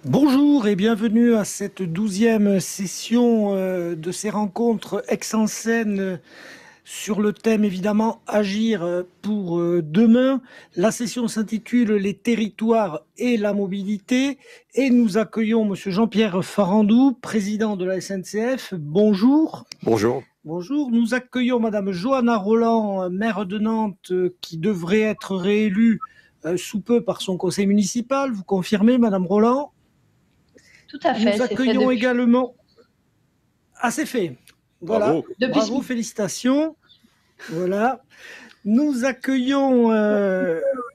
Bonjour et bienvenue à cette 12e session de ces rencontres Aix-en-Seine sur le thème évidemment Agir pour demain. La session s'intitule Les territoires et la mobilité et nous accueillons Monsieur Jean-Pierre Farandou, président de la SNCF. Bonjour. Bonjour. Bonjour, nous accueillons Madame Johanna Roland, maire de Nantes, qui devrait être réélue sous peu par son conseil municipal. Vous confirmez, Madame Roland? Tout à fait. Nous accueillons également... Ah, c'est fait. Voilà. Bravo, félicitations. Voilà. Nous accueillons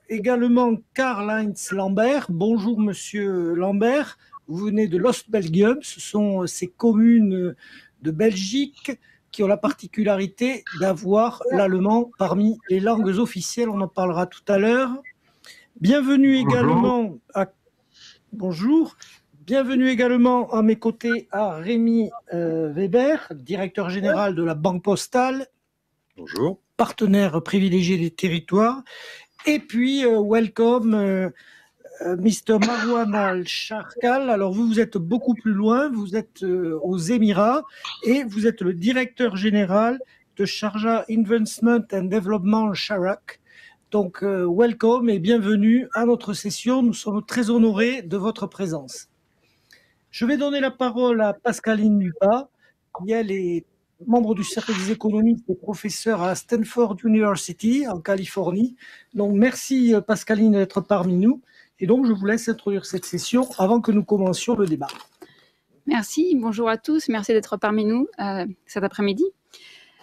également Karl-Heinz Lambert. Bonjour, Monsieur Lambert. Vous venez de l'Ost-Belgium. Ce sont ces communes de Belgique qui ont la particularité d'avoir l'allemand parmi les langues officielles. On en parlera tout à l'heure. Bienvenue également à... Bonjour. Bienvenue également à mes côtés à Rémi Weber, directeur général de la Banque Postale. Bonjour. Partenaire privilégié des territoires. Et puis, welcome, Mr. Marwan Al-Sharkal. Alors, vous êtes beaucoup plus loin, vous êtes aux Émirats et vous êtes le directeur général de Sharjah Investment and Development Sharak. Donc, welcome et bienvenue à notre session. Nous sommes très honorés de votre présence. Je vais donner la parole à Pascaline Dupas, qui elle est membre du Cercle des économistes et professeur à Stanford University en Californie. Donc merci Pascaline d'être parmi nous. Et donc je vous laisse introduire cette session avant que nous commencions le débat. Merci, bonjour à tous, merci d'être parmi nous cet après-midi.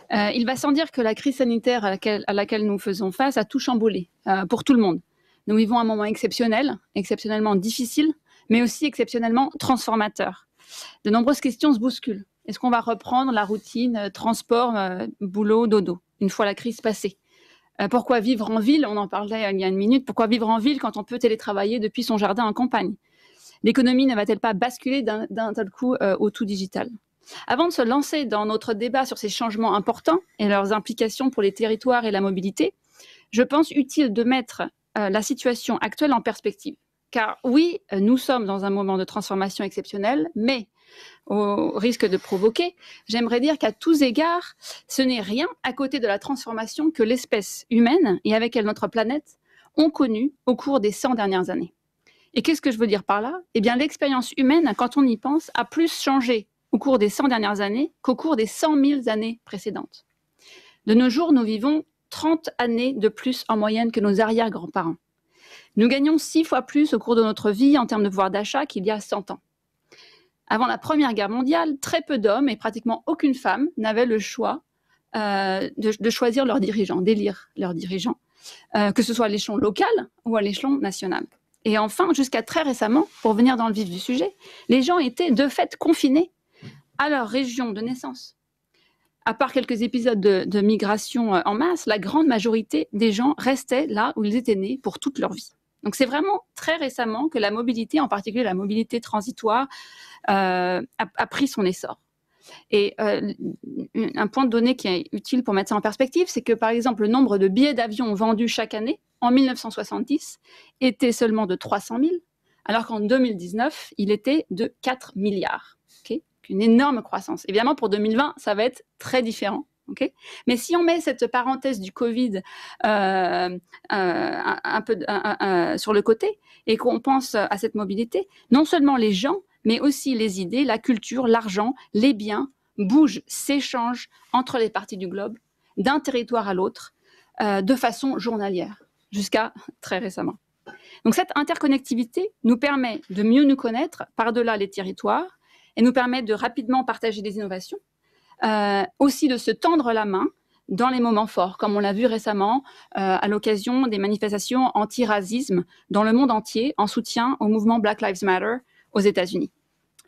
Il va sans dire que la crise sanitaire à laquelle nous faisons face a tout chamboulé pour tout le monde. Nous vivons un moment exceptionnel, exceptionnellement difficile, mais aussi exceptionnellement transformateur. De nombreuses questions se bousculent. Est-ce qu'on va reprendre la routine transport, boulot, dodo, une fois la crise passée? Pourquoi vivre en ville? On en parlait il y a une minute. Pourquoi vivre en ville quand on peut télétravailler depuis son jardin en campagne? L'économie ne va-t-elle pas basculer d'un tel coup au tout digital? Avant de se lancer dans notre débat sur ces changements importants et leurs implications pour les territoires et la mobilité, je pense utile de mettre la situation actuelle en perspective. Car oui, nous sommes dans un moment de transformation exceptionnelle, mais au risque de provoquer, j'aimerais dire qu'à tous égards, ce n'est rien à côté de la transformation que l'espèce humaine, et avec elle notre planète, ont connue au cours des 100 dernières années. Et qu'est-ce que je veux dire par là? Eh bien, l'expérience humaine, quand on y pense, a plus changé au cours des 100 dernières années qu'au cours des 100 000 années précédentes. De nos jours, nous vivons 30 années de plus en moyenne que nos arrière-grands-parents. Nous gagnons 6 fois plus au cours de notre vie en termes de pouvoir d'achat qu'il y a 100 ans. Avant la Première Guerre mondiale, très peu d'hommes et pratiquement aucune femme n'avaient le choix de choisir leurs dirigeants, d'élire leurs dirigeants, que ce soit à l'échelon local ou à l'échelon national. Et enfin, jusqu'à très récemment, pour venir dans le vif du sujet, les gens étaient de fait confinés à leur région de naissance. À part quelques épisodes de migration en masse, la grande majorité des gens restaient là où ils étaient nés pour toute leur vie. Donc c'est vraiment très récemment que la mobilité, en particulier la mobilité transitoire, a pris son essor. Et un point de données qui est utile pour mettre ça en perspective, c'est que par exemple le nombre de billets d'avion vendus chaque année en 1970 était seulement de 300 000, alors qu'en 2019, il était de 4 milliards. Okay, une énorme croissance. Évidemment, pour 2020, ça va être très différent. Okay, mais si on met cette parenthèse du Covid un peu sur le côté et qu'on pense à cette mobilité, non seulement les gens, mais aussi les idées, la culture, l'argent, les biens bougent, s'échangent entre les parties du globe, d'un territoire à l'autre, de façon journalière, jusqu'à très récemment. Donc cette interconnectivité nous permet de mieux nous connaître par-delà les territoires et nous permet de rapidement partager des innovations, aussi de se tendre la main dans les moments forts, comme on l'a vu récemment à l'occasion des manifestations anti-racisme dans le monde entier en soutien au mouvement Black Lives Matter aux États-Unis.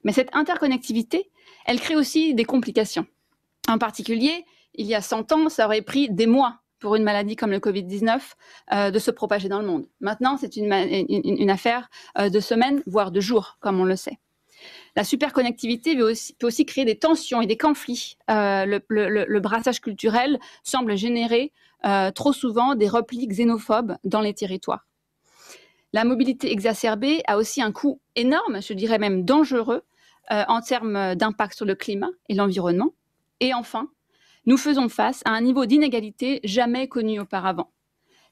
Mais cette interconnectivité, elle crée aussi des complications. En particulier, il y a 100 ans, ça aurait pris des mois pour une maladie comme le Covid-19 de se propager dans le monde. Maintenant, c'est une affaire de semaines, voire de jours, comme on le sait. La superconnectivité peut aussi créer des tensions et des conflits. Le brassage culturel semble générer trop souvent des replis xénophobes dans les territoires. La mobilité exacerbée a aussi un coût énorme, je dirais même dangereux, en termes d'impact sur le climat et l'environnement. Et enfin, nous faisons face à un niveau d'inégalité jamais connu auparavant.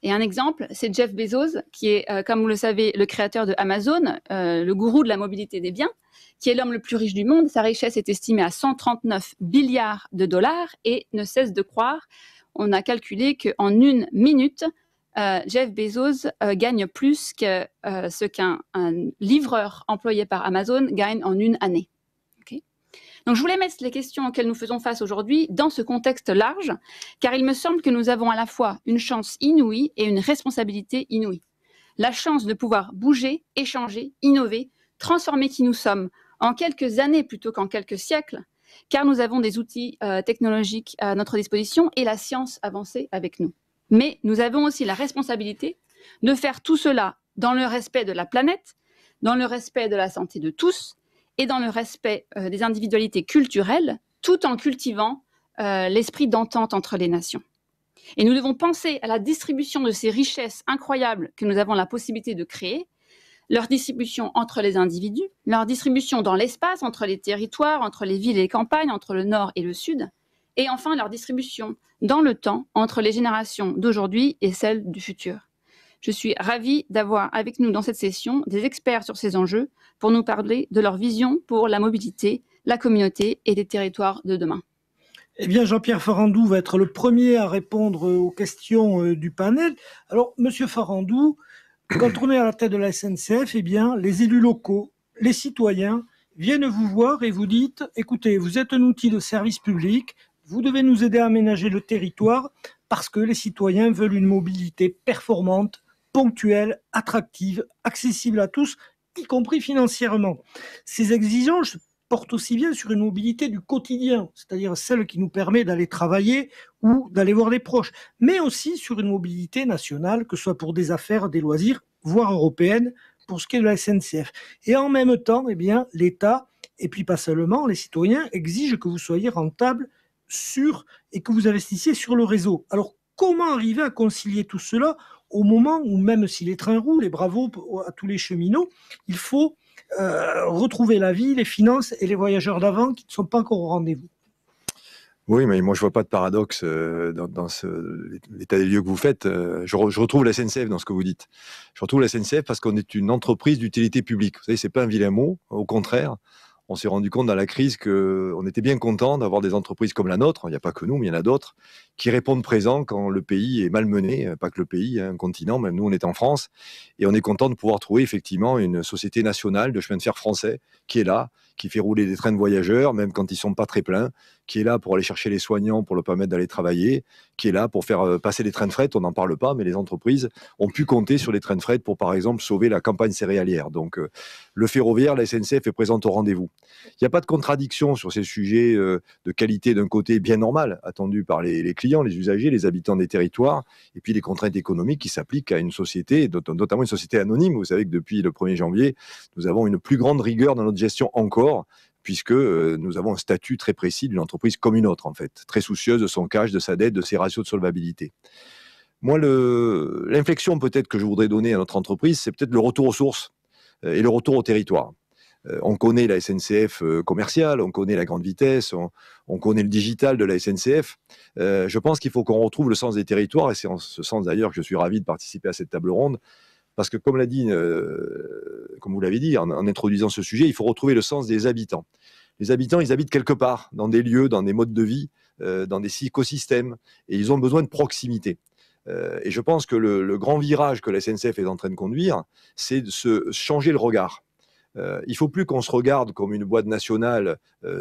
Et un exemple, c'est Jeff Bezos, qui est, comme vous le savez, le créateur de Amazon, le gourou de la mobilité des biens, qui est l'homme le plus riche du monde. Sa richesse est estimée à 139 milliards de dollars et ne cesse de croire. On a calculé qu'en 1 minute, Jeff Bezos gagne plus que ce qu'un livreur employé par Amazon gagne en 1 année. Okay. Donc je voulais mettre les questions auxquelles nous faisons face aujourd'hui dans ce contexte large, car il me semble que nous avons à la fois une chance inouïe et une responsabilité inouïe. La chance de pouvoir bouger, échanger, innover, transformer qui nous sommes en quelques années plutôt qu'en quelques siècles, car nous avons des outils technologiques à notre disposition et la science avancée avec nous. Mais nous avons aussi la responsabilité de faire tout cela dans le respect de la planète, dans le respect de la santé de tous et dans le respect des individualités culturelles, tout en cultivant l'esprit d'entente entre les nations. Et nous devons penser à la distribution de ces richesses incroyables que nous avons la possibilité de créer, leur distribution entre les individus, leur distribution dans l'espace, entre les territoires, entre les villes et les campagnes, entre le nord et le sud, et enfin leur distribution dans le temps entre les générations d'aujourd'hui et celles du futur. Je suis ravie d'avoir avec nous dans cette session des experts sur ces enjeux pour nous parler de leur vision pour la mobilité, la communauté et les territoires de demain. Eh bien, Jean-Pierre Farandou va être le premier à répondre aux questions du panel. Alors, Monsieur Farandou, quand on est à la tête de la SNCF, eh bien, les élus locaux, les citoyens viennent vous voir et vous dites, écoutez, vous êtes un outil de service public, vous devez nous aider à aménager le territoire parce que les citoyens veulent une mobilité performante, ponctuelle, attractive, accessible à tous, y compris financièrement. Ces exigences portent aussi bien sur une mobilité du quotidien, c'est-à-dire celle qui nous permet d'aller travailler ou d'aller voir des proches, mais aussi sur une mobilité nationale, que ce soit pour des affaires, des loisirs, voire européenne, pour ce qui est de la SNCF. Et en même temps, eh bien, l'État, et puis pas seulement, les citoyens exigent que vous soyez rentable et que vous investissiez sur le réseau. Alors, comment arriver à concilier tout cela au moment où, même si les trains roulent, et bravo à tous les cheminots, il faut retrouver la vie, les finances et les voyageurs d'avant qui ne sont pas encore au rendez-vous? Oui, mais moi je vois pas de paradoxe dans l'état des lieux que vous faites. Je retrouve la SNCF dans ce que vous dites. Je retrouve la SNCF parce qu'on est une entreprise d'utilité publique. Vous savez, c'est pas un vilain mot. Au contraire, on s'est rendu compte dans la crise qu'on était bien content d'avoir des entreprises comme la nôtre. Il n'y a pas que nous, mais il y en a d'autres qui répondent présent quand le pays est malmené. Pas que le pays, un continent. Même nous, on est en France et on est content de pouvoir trouver effectivement une société nationale de chemin de fer français qui est là, qui fait rouler des trains de voyageurs, même quand ils sont pas très pleins, qui est là pour aller chercher les soignants, pour leur permettre d'aller travailler, qui est là pour faire passer les trains de fret. On n'en parle pas, mais les entreprises ont pu compter sur les trains de fret pour, par exemple, sauver la campagne céréalière. Donc, le ferroviaire, la SNCF est présente au rendez-vous. Il n'y a pas de contradiction sur ces sujets de qualité d'un côté bien normal, attendu par les clients, les usagers, les habitants des territoires, et puis les contraintes économiques qui s'appliquent à une société, notamment une société anonyme. Vous savez que depuis le 1er janvier, nous avons une plus grande rigueur dans notre gestion encore, puisque nous avons un statut très précis d'une entreprise comme une autre, en fait, très soucieuse de son cash, de sa dette, de ses ratios de solvabilité. Moi, l'inflexion peut-être que je voudrais donner à notre entreprise, c'est peut-être le retour aux sources et le retour au territoire. On connaît la SNCF commerciale, on connaît la grande vitesse, on connaît le digital de la SNCF. Je pense qu'il faut qu'on retrouve le sens des territoires, et c'est en ce sens d'ailleurs que je suis ravi de participer à cette table ronde, parce que comme vous l'avez dit en introduisant ce sujet, il faut retrouver le sens des habitants. Les habitants, ils habitent quelque part, dans des lieux, dans des modes de vie, dans des écosystèmes, et ils ont besoin de proximité. Et je pense que le grand virage que la SNCF est en train de conduire, c'est de se changer le regard. Il ne faut plus qu'on se regarde comme une boîte nationale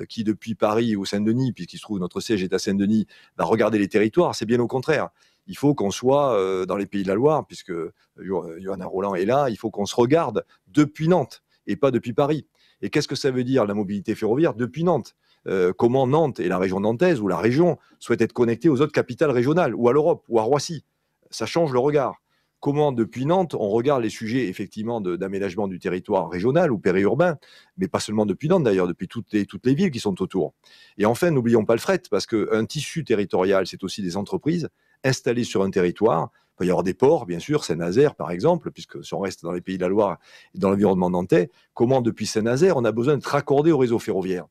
qui, depuis Paris ou Saint-Denis, puisqu'il se trouve notre siège est à Saint-Denis, va regarder les territoires. C'est bien au contraire. Il faut qu'on soit dans les Pays de la Loire, puisque Johanna Roland est là, il faut qu'on se regarde depuis Nantes et pas depuis Paris. Et qu'est-ce que ça veut dire la mobilité ferroviaire depuis Nantes? Comment Nantes et la région nantaise ou la région souhaitent être connectées aux autres capitales régionales ou à l'Europe ou à Roissy? Ça change le regard. Comment, depuis Nantes, on regarde les sujets effectivement d'aménagement du territoire régional ou périurbain, mais pas seulement depuis Nantes d'ailleurs, depuis toutes les villes qui sont autour. Et enfin, n'oublions pas le fret, parce qu'un tissu territorial, c'est aussi des entreprises installées sur un territoire peut y avoir des ports, bien sûr, Saint-Nazaire par exemple, puisque si on reste dans les Pays de la Loire et dans l'environnement nantais, comment depuis Saint-Nazaire, on a besoin d'être raccordé au réseau ferroviaire.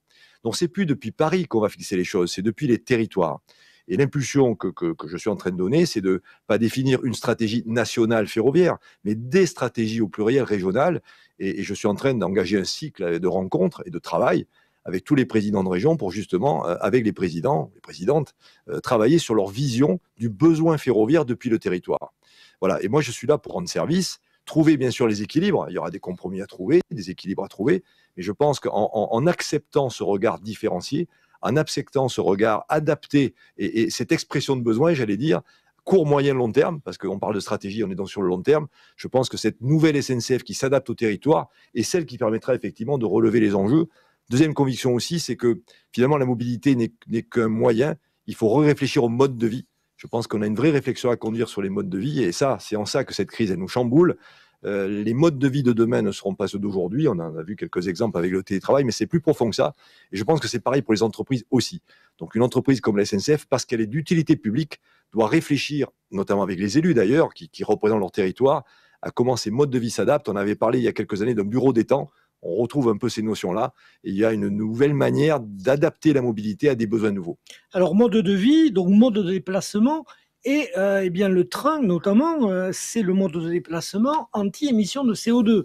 Donc c'est plus depuis Paris qu'on va fixer les choses, c'est depuis les territoires. Et l'impulsion que je suis en train de donner, c'est de ne pas définir une stratégie nationale ferroviaire, mais des stratégies au pluriel régionales. Et je suis en train d'engager un cycle de rencontres et de travail avec tous les présidents de région pour justement, avec les présidents, les présidentes, travailler sur leur vision du besoin ferroviaire depuis le territoire. Voilà. Et moi, je suis là pour rendre service, trouver bien sûr les équilibres. Il y aura des compromis à trouver, des équilibres à trouver. Mais je pense qu'en acceptant ce regard différencié, en acceptant ce regard adapté et cette expression de besoin, j'allais dire, court, moyen, long terme, parce qu'on parle de stratégie, on est donc sur le long terme, je pense que cette nouvelle SNCF qui s'adapte au territoire est celle qui permettra effectivement de relever les enjeux. Deuxième conviction aussi, c'est que finalement la mobilité n'est qu'un moyen, il faut réfléchir au mode de vie. Je pense qu'on a une vraie réflexion à conduire sur les modes de vie, et ça, c'est en ça que cette crise, elle nous chamboule. Les modes de vie de demain ne seront pas ceux d'aujourd'hui. On en a vu quelques exemples avec le télétravail, mais c'est plus profond que ça. Et je pense que c'est pareil pour les entreprises aussi. Donc une entreprise comme la SNCF, parce qu'elle est d'utilité publique, doit réfléchir, notamment avec les élus d'ailleurs, qui représentent leur territoire, à comment ces modes de vie s'adaptent. On avait parlé il y a quelques années d'un bureau des temps. On retrouve un peu ces notions-là. Et il y a une nouvelle manière d'adapter la mobilité à des besoins nouveaux. Alors mode de vie, donc mode de déplacement. Et eh bien, le train, notamment, c'est le mode de déplacement anti-émission de CO2.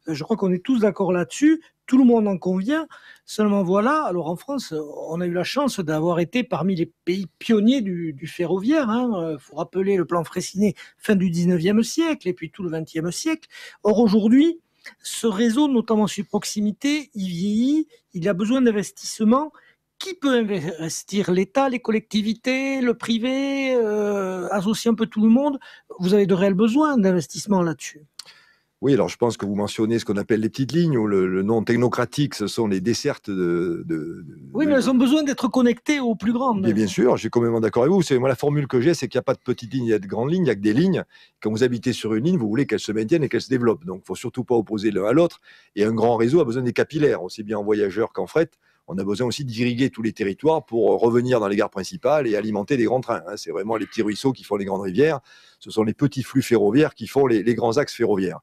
Je crois qu'on est tous d'accord là-dessus. Tout le monde en convient. Seulement voilà, alors en France, on a eu la chance d'avoir été parmi les pays pionniers du ferroviaire. Il faut rappeler le plan Freycinet, fin du 19e siècle, et puis tout le 20e siècle. Or aujourd'hui, ce réseau, notamment sur proximité, il vieillit, il a besoin d'investissements. Qui peut investir? L'État, les collectivités, le privé, associer un peu tout le monde? Vous avez de réels besoins d'investissement là-dessus. Oui, alors je pense que vous mentionnez ce qu'on appelle les petites lignes, ou le nom technocratique, ce sont les dessertes Oui, mais elles ont besoin d'être connectées aux plus grandes. Bien sûr, je suis complètement d'accord avec vous. C'est moi la formule que j'ai, c'est qu'il n'y a pas de petites lignes, il y a de grandes lignes, il n'y a que des lignes. Quand vous habitez sur une ligne, vous voulez qu'elle se maintienne et qu'elle se développe. Donc, il ne faut surtout pas opposer l'un à l'autre. Et un grand réseau a besoin des capillaires, aussi bien en voyageurs qu'en fret. On a besoin aussi d'irriguer tous les territoires pour revenir dans les gares principales et alimenter des grands trains. C'est vraiment les petits ruisseaux qui font les grandes rivières. Ce sont les petits flux ferroviaires qui font les grands axes ferroviaires.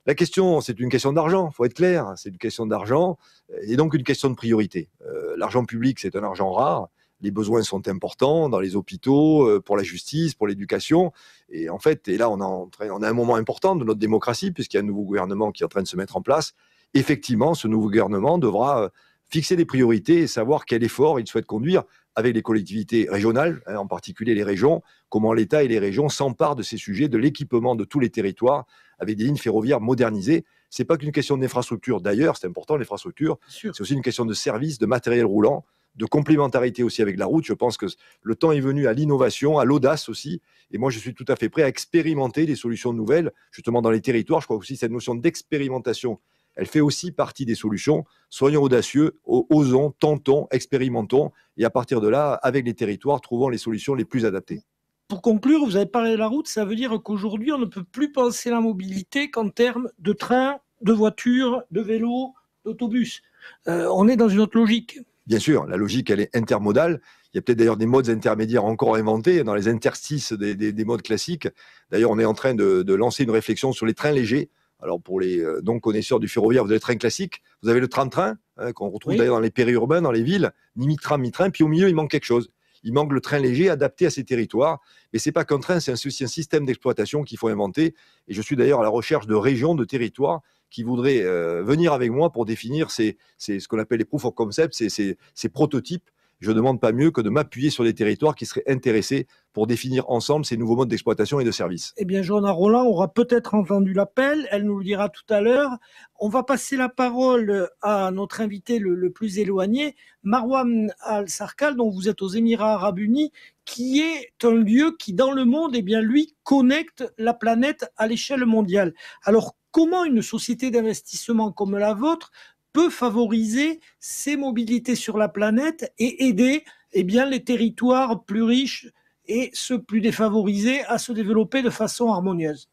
La question, c'est une question d'argent, il faut être clair. C'est une question d'argent et donc une question de priorité. L'argent public, c'est un argent rare. Les besoins sont importants dans les hôpitaux, pour la justice, pour l'éducation. Et en fait, et là, on a un moment important de notre démocratie, puisqu'il y a un nouveau gouvernement qui est en train de se mettre en place. Effectivement, ce nouveau gouvernement devra fixer des priorités et savoir quel effort il souhaite conduire avec les collectivités régionales, en particulier les régions, comment l'État et les régions s'emparent de ces sujets, de l'équipement de tous les territoires avec des lignes ferroviaires modernisées. Ce n'est pas qu'une question d'infrastructure, d'ailleurs, c'est important l'infrastructure, c'est aussi une question de service, de matériel roulant, de complémentarité aussi avec la route. Je pense que le temps est venu à l'innovation, à l'audace aussi, et moi je suis tout à fait prêt à expérimenter des solutions nouvelles, justement dans les territoires. Je crois aussi cette notion d'expérimentation, elle fait aussi partie des solutions. Soyons audacieux, osons, tentons, expérimentons, et à partir de là, avec les territoires, trouvons les solutions les plus adaptées. Pour conclure, vous avez parlé de la route, ça veut dire qu'aujourd'hui, on ne peut plus penser la mobilité qu'en termes de train, de voiture, de vélo, d'autobus. On est dans une autre logique. Bien sûr, la logique, elle est intermodale. Il y a peut-être d'ailleurs des modes intermédiaires encore inventés dans les interstices des modes classiques. D'ailleurs, on est en train de lancer une réflexion sur les trains légers. Alors, pour les non-connaisseurs du ferroviaire, vous avez le train classique, vous avez le tram-train, qu'on retrouve d'ailleurs dans les périurbains, dans les villes, ni mi-tram, mi-train, puis au milieu, il manque quelque chose. Il manque le train léger adapté à ces territoires. Mais ce n'est pas qu'un train, c'est aussi un système d'exploitation qu'il faut inventer. Et je suis d'ailleurs à la recherche de régions, de territoires qui voudraient venir avec moi pour définir ce qu'on appelle les proof of concept, ces prototypes. Je ne demande pas mieux que de m'appuyer sur des territoires qui seraient intéressés pour définir ensemble ces nouveaux modes d'exploitation et de service. Eh bien, Johanna Rolland aura peut-être entendu l'appel, elle nous le dira tout à l'heure. On va passer la parole à notre invité le plus éloigné, Marwan Al-Sarkal, dont vous êtes aux Émirats Arabes Unis, qui est un lieu qui, dans le monde, eh bien, lui, connecte la planète à l'échelle mondiale. Alors, comment une société d'investissement comme la vôtre peut favoriser ces mobilités sur la planète et aider eh bien, les territoires plus riches et ceux plus défavorisés à se développer de façon harmonieuse?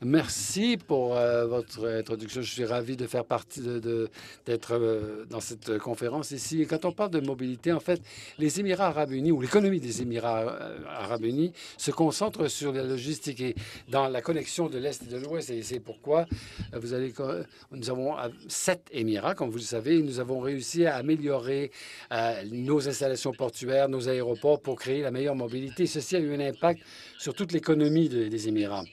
Merci pour votre introduction. Je suis ravi de faire partie d'être dans cette conférence ici. Et quand on parle de mobilité, en fait, les Émirats arabes unis ou l'économie des Émirats arabes unis se concentre sur la logistique et dans la connexion de l'Est et de l'Ouest. Et c'est pourquoi nous avons 7 Émirats, comme vous le savez, et nous avons réussi à améliorer nos installations portuaires, nos aéroports pour créer la meilleure mobilité. Ceci a eu un impact sur toute l'économie des Émirats.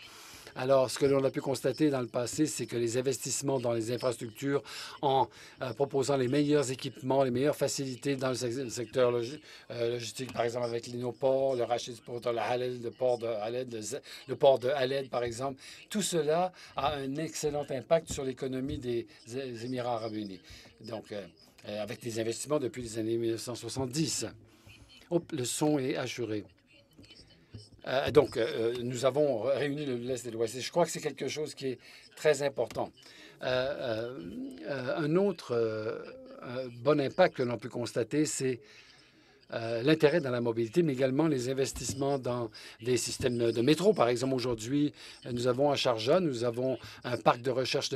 Alors, ce que l'on a pu constater dans le passé, c'est que les investissements dans les infrastructures en proposant les meilleurs équipements, les meilleures facilités dans le secteur logistique, par exemple avec l'Inoport, le Rachid Port, le port de Haled, par exemple, tout cela a un excellent impact sur l'économie des Émirats arabes unis. Donc, avec des investissements depuis les années 1970. Le son est assuré. Nous avons réuni l'Est et l'Ouest. Et je crois que c'est quelque chose qui est très important. Un autre bon impact que l'on peut constater, c'est l'intérêt dans la mobilité, mais également les investissements dans des systèmes de métro. Par exemple, aujourd'hui, nous avons à Sharjah, nous avons un parc de recherche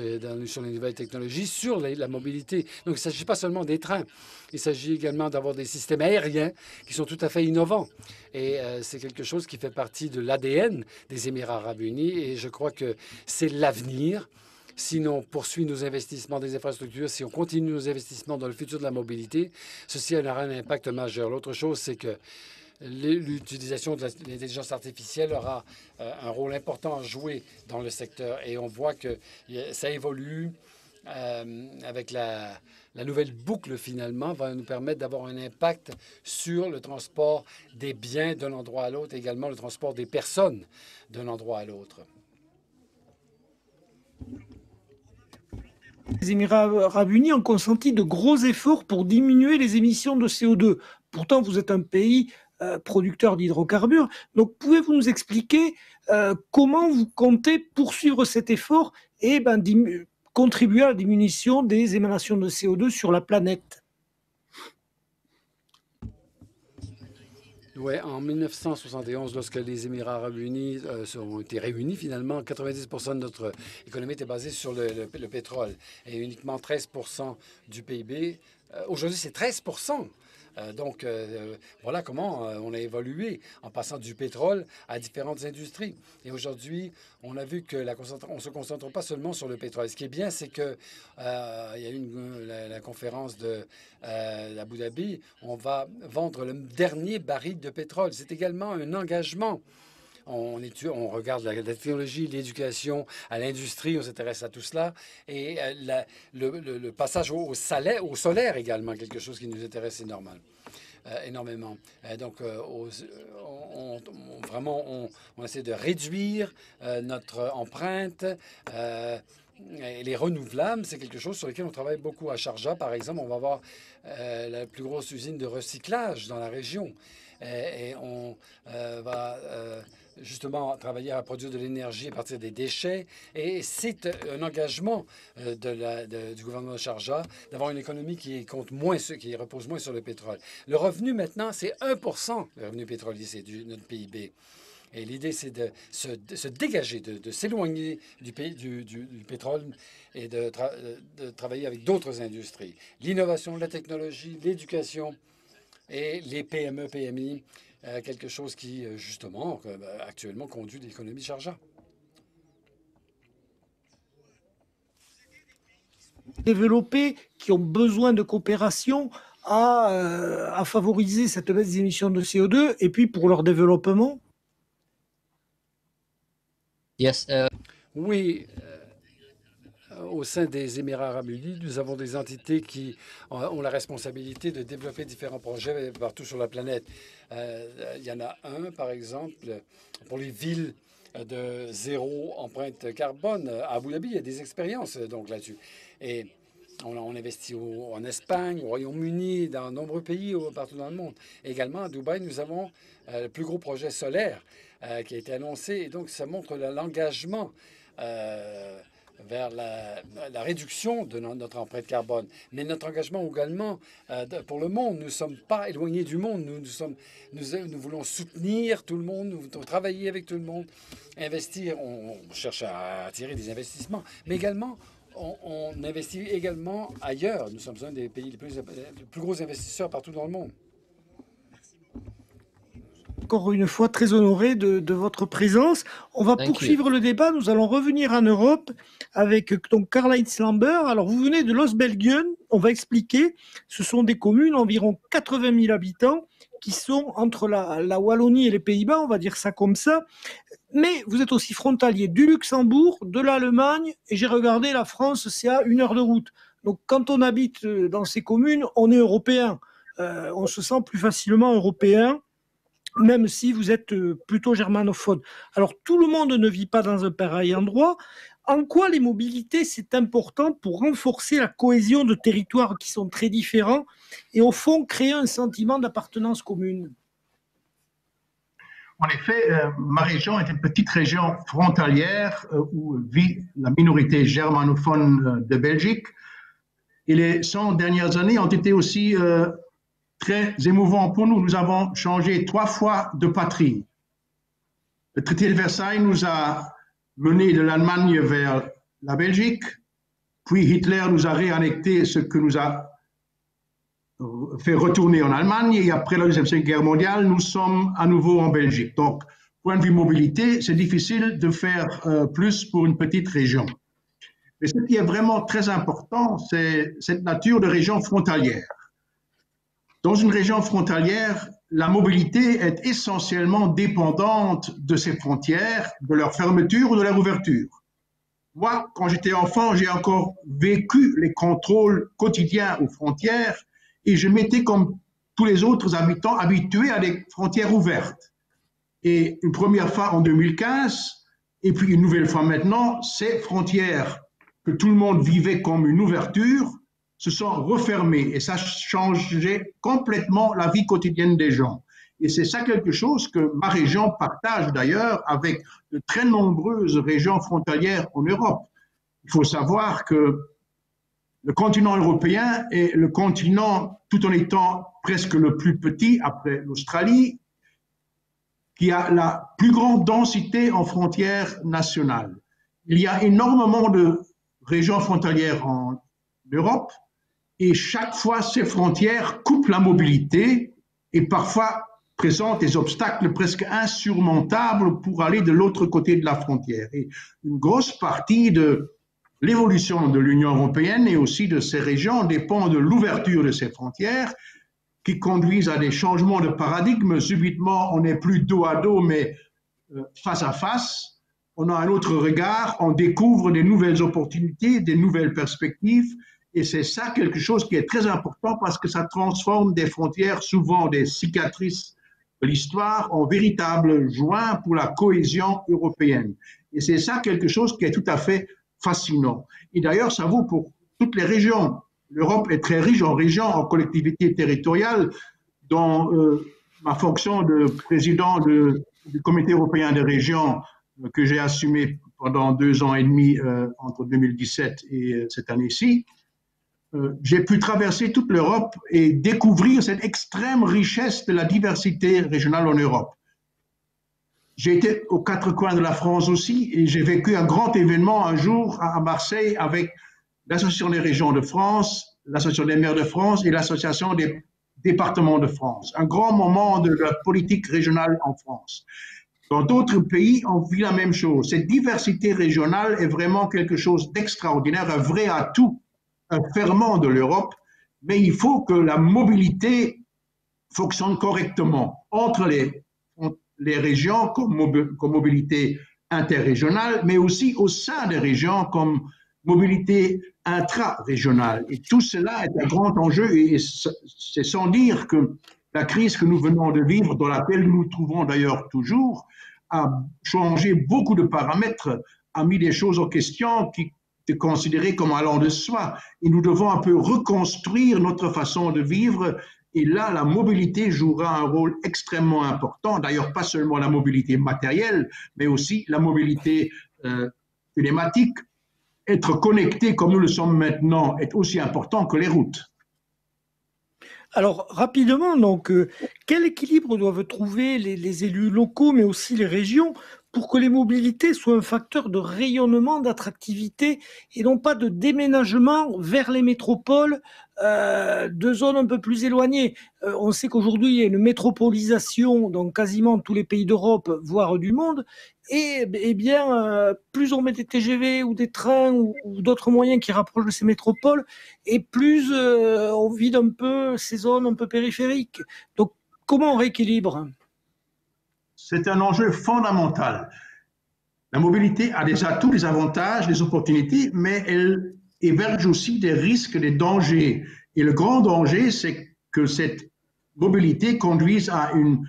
sur les nouvelles technologies, sur la mobilité. Donc, il ne s'agit pas seulement des trains. Il s'agit également d'avoir des systèmes aériens qui sont tout à fait innovants. Et c'est quelque chose qui fait partie de l'ADN des Émirats arabes unis. Et je crois que c'est l'avenir. Si on poursuit nos investissements des infrastructures, si on continue nos investissements dans le futur de la mobilité, ceci aura un impact majeur. L'autre chose, c'est que l'utilisation de l'intelligence artificielle aura un rôle important à jouer dans le secteur. Et on voit que ça évolue avec la nouvelle boucle, finalement, va nous permettre d'avoir un impact sur le transport des biens d'un endroit à l'autre, également le transport des personnes d'un endroit à l'autre. Les Émirats arabes unis ont consenti de gros efforts pour diminuer les émissions de CO2. Pourtant, vous êtes un pays producteur d'hydrocarbures. Donc, pouvez-vous nous expliquer comment vous comptez poursuivre cet effort et contribuer à la diminution des émanations de CO2 sur la planète? Oui, en 1971, lorsque les Émirats arabes unis ont été réunis, finalement, 90 de notre économie était basée sur le pétrole et uniquement 13 du PIB. Aujourd'hui, c'est 13 voilà comment on a évolué en passant du pétrole à différentes industries. Et aujourd'hui, on a vu que on ne se concentre pas seulement sur le pétrole. Ce qui est bien, c'est que il y a eu la conférence d'Abu Dhabi. On va vendre le dernier baril de pétrole. C'est également un engagement. On regarde la technologie, l'éducation, à l'industrie, on s'intéresse à tout cela. Et le passage au solaire également, quelque chose qui nous intéresse énormément. On essaie de réduire notre empreinte. Et les renouvelables, c'est quelque chose sur lequel on travaille beaucoup. À Sharjah, par exemple, on va avoir la plus grosse usine de recyclage dans la région. Et on va justement travailler à produire de l'énergie à partir des déchets. Et c'est un engagement du gouvernement de Sharjah d'avoir une économie qui repose moins sur le pétrole. Le revenu maintenant, c'est 1%, le revenu pétrolier, c'est notre PIB. Et l'idée, c'est de se dégager, de s'éloigner du pétrole et de travailler avec d'autres industries. L'innovation, la technologie, l'éducation et les PME, PMI, quelque chose qui, justement, actuellement conduit l'économie de Sharjah. Développés qui ont besoin de coopération à favoriser cette baisse des émissions de CO2 et puis pour leur développement? Yes. Oui. Au sein des Émirats arabes unis, nous avons des entités qui ont la responsabilité de développer différents projets partout sur la planète. Il y en a un, par exemple, pour les villes de zéro empreinte carbone. À Abu Dhabi, il y a des expériences donc là-dessus. Et on investit en Espagne, au Royaume-Uni, dans de nombreux pays partout dans le monde. Également, à Dubaï, nous avons le plus gros projet solaire qui a été annoncé. Et donc, ça montre l'engagement vers la réduction de notre empreinte carbone. Mais notre engagement également pour le monde. Nous ne sommes pas éloignés du monde. Nous voulons soutenir tout le monde, nous voulons travailler avec tout le monde, investir. On cherche à attirer des investissements, mais également, on investit également ailleurs. Nous sommes un des pays les plus gros investisseurs partout dans le monde. Encore une fois, très honoré de votre présence. On va poursuivre le débat. Nous allons revenir en Europe avec donc Karl-Heinz Lambert. Alors, vous venez de Loos-Belguyen. On va expliquer. Ce sont des communes, environ 80 000 habitants, qui sont entre la Wallonie et les Pays-Bas, on va dire ça comme ça. Mais vous êtes aussi frontalier du Luxembourg, de l'Allemagne, et j'ai regardé, la France, c'est à 1 heure de route. Donc, quand on habite dans ces communes, on est européen. On se sent plus facilement européen, même si vous êtes plutôt germanophone. Alors, tout le monde ne vit pas dans un pareil endroit. En quoi les mobilités, c'est important pour renforcer la cohésion de territoires qui sont très différents et, au fond, créer un sentiment d'appartenance commune? En effet, ma région est une petite région frontalière où vit la minorité germanophone de Belgique. Et les 100 dernières années ont été aussi très émouvant pour nous. Nous avons changé 3 fois de patrie. Le traité de Versailles nous a menés de l'Allemagne vers la Belgique, puis Hitler nous a réannexé, ce que nous a fait retourner en Allemagne, et après la Deuxième Guerre mondiale, nous sommes à nouveau en Belgique. Donc, point de vue mobilité, c'est difficile de faire plus pour une petite région. Mais ce qui est vraiment très important, c'est cette nature de région frontalière. Dans une région frontalière, la mobilité est essentiellement dépendante de ses frontières, de leur fermeture ou de leur ouverture. Moi, quand j'étais enfant, j'ai encore vécu les contrôles quotidiens aux frontières et je m'étais, comme tous les autres habitants, habitué à des frontières ouvertes. Et une première fois en 2015, et puis une nouvelle fois maintenant, ces frontières que tout le monde vivait comme une ouverture se sont refermées et ça changeait complètement la vie quotidienne des gens. Et c'est ça quelque chose que ma région partage d'ailleurs avec de très nombreuses régions frontalières en Europe. Il faut savoir que le continent européen est le continent, tout en étant presque le plus petit après l'Australie, qui a la plus grande densité en frontières nationales. Il y a énormément de régions frontalières en Europe, et chaque fois, ces frontières coupent la mobilité et parfois présentent des obstacles presque insurmontables pour aller de l'autre côté de la frontière. Et une grosse partie de l'évolution de l'Union européenne et aussi de ces régions dépend de l'ouverture de ces frontières qui conduisent à des changements de paradigme. Subitement, on n'est plus dos à dos, mais face à face. On a un autre regard, on découvre des nouvelles opportunités, des nouvelles perspectives. Et c'est ça quelque chose qui est très important parce que ça transforme des frontières, souvent des cicatrices de l'histoire, en véritables joints pour la cohésion européenne. Et c'est ça quelque chose qui est tout à fait fascinant. Et d'ailleurs, ça vaut pour toutes les régions. L'Europe est très riche en régions, en collectivités territoriales. Dans ma fonction de président du Comité européen des régions que j'ai assumé pendant 2 ans et demi entre 2017 et cette année-ci, j'ai pu traverser toute l'Europe et découvrir cette extrême richesse de la diversité régionale en Europe. J'ai été aux 4 coins de la France aussi et j'ai vécu un grand événement un jour à Marseille avec l'Association des régions de France, l'Association des maires de France et l'Association des départements de France. Un grand moment de la politique régionale en France. Dans d'autres pays, on vit la même chose. Cette diversité régionale est vraiment quelque chose d'extraordinaire, un vrai atout, un ferment de l'Europe, mais il faut que la mobilité fonctionne correctement entre les régions comme mobilité interrégionale, mais aussi au sein des régions comme mobilité intra-régionale. Et tout cela est un grand enjeu et c'est sans dire que la crise que nous venons de vivre, dans laquelle nous nous trouvons d'ailleurs toujours, a changé beaucoup de paramètres, a mis des choses en question qui étaient considérées comme allant de soi. Et nous devons un peu reconstruire notre façon de vivre. Et là, la mobilité jouera un rôle extrêmement important. D'ailleurs, pas seulement la mobilité matérielle, mais aussi la mobilité télématique, être connecté comme nous le sommes maintenant est aussi important que les routes. Alors, rapidement, donc, quel équilibre doivent trouver les élus locaux, mais aussi les régions, pour que les mobilités soient un facteur de rayonnement, d'attractivité, et non pas de déménagement vers les métropoles de zones un peu plus éloignées? On sait qu'aujourd'hui, il y a une métropolisation dans quasiment tous les pays d'Europe, voire du monde, et bien, plus on met des TGV ou des trains ou d'autres moyens qui rapprochent de ces métropoles, et plus on vide un peu ces zones un peu périphériques. Donc, comment on rééquilibre? C'est un enjeu fondamental. La mobilité a déjà tous les avantages, les opportunités, mais elle héberge aussi des risques, des dangers. Et le grand danger, c'est que cette mobilité conduise à une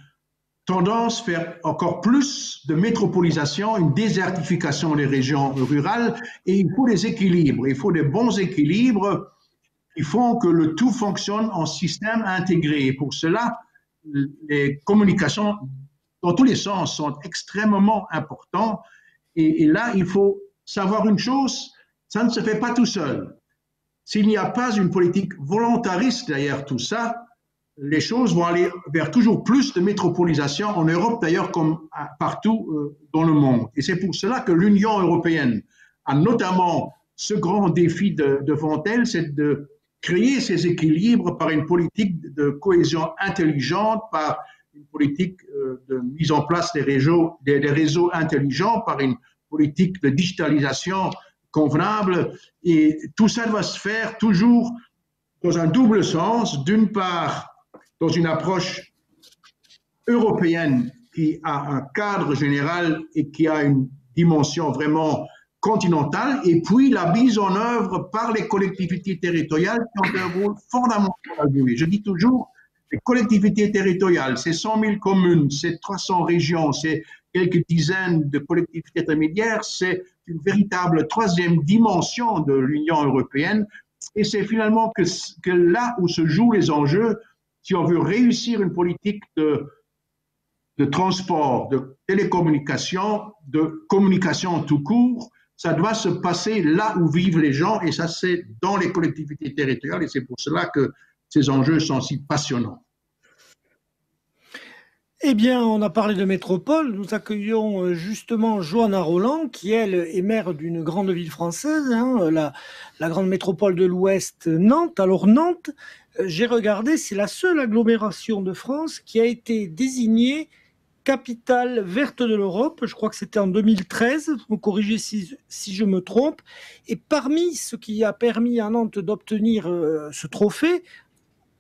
tendance vers encore plus de métropolisation, une désertification des régions rurales, et il faut des équilibres, il faut des bons équilibres qui font que le tout fonctionne en système intégré. Et pour cela, les communications dans tous les sens sont extrêmement importantes. Et là, il faut savoir une chose, ça ne se fait pas tout seul. S'il n'y a pas une politique volontariste derrière tout ça, les choses vont aller vers toujours plus de métropolisation en Europe, d'ailleurs, comme partout dans le monde. Et c'est pour cela que l'Union européenne a notamment ce grand défi devant elle, c'est de créer ces équilibres par une politique de cohésion intelligente, par une politique de mise en place des réseaux intelligents, par une politique de digitalisation convenable. Et tout ça doit se faire toujours dans un double sens. D'une part, dans une approche européenne qui a un cadre général et qui a une dimension vraiment continentale, et puis la mise en œuvre par les collectivités territoriales qui ont un rôle fondamental à jouer. Je dis toujours, les collectivités territoriales, c'est 100 000 communes, c'est 300 régions, c'est quelques dizaines de collectivités intermédiaires, c'est une véritable troisième dimension de l'Union européenne, et c'est finalement que là où se jouent les enjeux, si on veut réussir une politique de transport, de télécommunication, de communication tout court, ça doit se passer là où vivent les gens, et ça c'est dans les collectivités territoriales, et c'est pour cela que ces enjeux sont si passionnants. Eh bien, on a parlé de métropole. Nous accueillons justement Johanna Roland, qui, elle, est maire d'une grande ville française, la grande métropole de l'Ouest, Nantes. Alors, Nantes, j'ai regardé, c'est la seule agglomération de France qui a été désignée capitale verte de l'Europe. Je crois que c'était en 2013. Vous me corrigez si je me trompe. Et parmi ce qui a permis à Nantes d'obtenir ce trophée,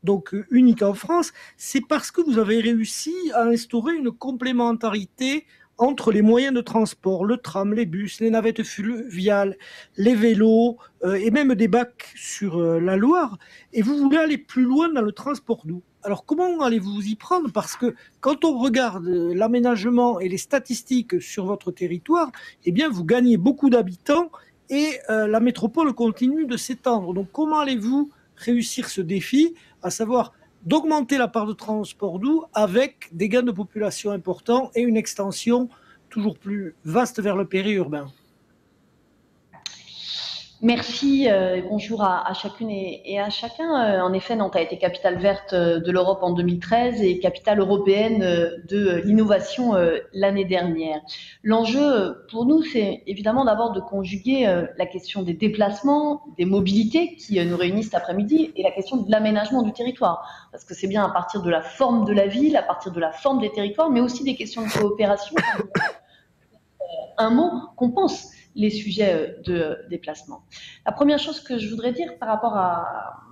donc unique en France, c'est parce que vous avez réussi à instaurer une complémentarité entre les moyens de transport, le tram, les bus, les navettes fluviales, les vélos et même des bacs sur la Loire. Et vous voulez aller plus loin dans le transport doux. Alors comment allez-vous y prendre? Parce que quand on regarde l'aménagement et les statistiques sur votre territoire, eh bien vous gagnez beaucoup d'habitants et la métropole continue de s'étendre. Donc comment allez-vous réussir ce défi, à savoir d'augmenter la part de transport doux avec des gains de population importants et une extension toujours plus vaste vers le périurbain? Merci, bonjour à chacune et à chacun. En effet, Nantes a été capitale verte de l'Europe en 2013 et capitale européenne de l'innovation l'année dernière. L'enjeu pour nous, c'est évidemment d'abord de conjuguer la question des déplacements, des mobilités qui nous réunissent cet après-midi et la question de l'aménagement du territoire. Parce que c'est bien à partir de la forme de la ville, à partir de la forme des territoires, mais aussi des questions de coopération, un mot qu'on pense les sujets de déplacement. La première chose que je voudrais dire par rapport à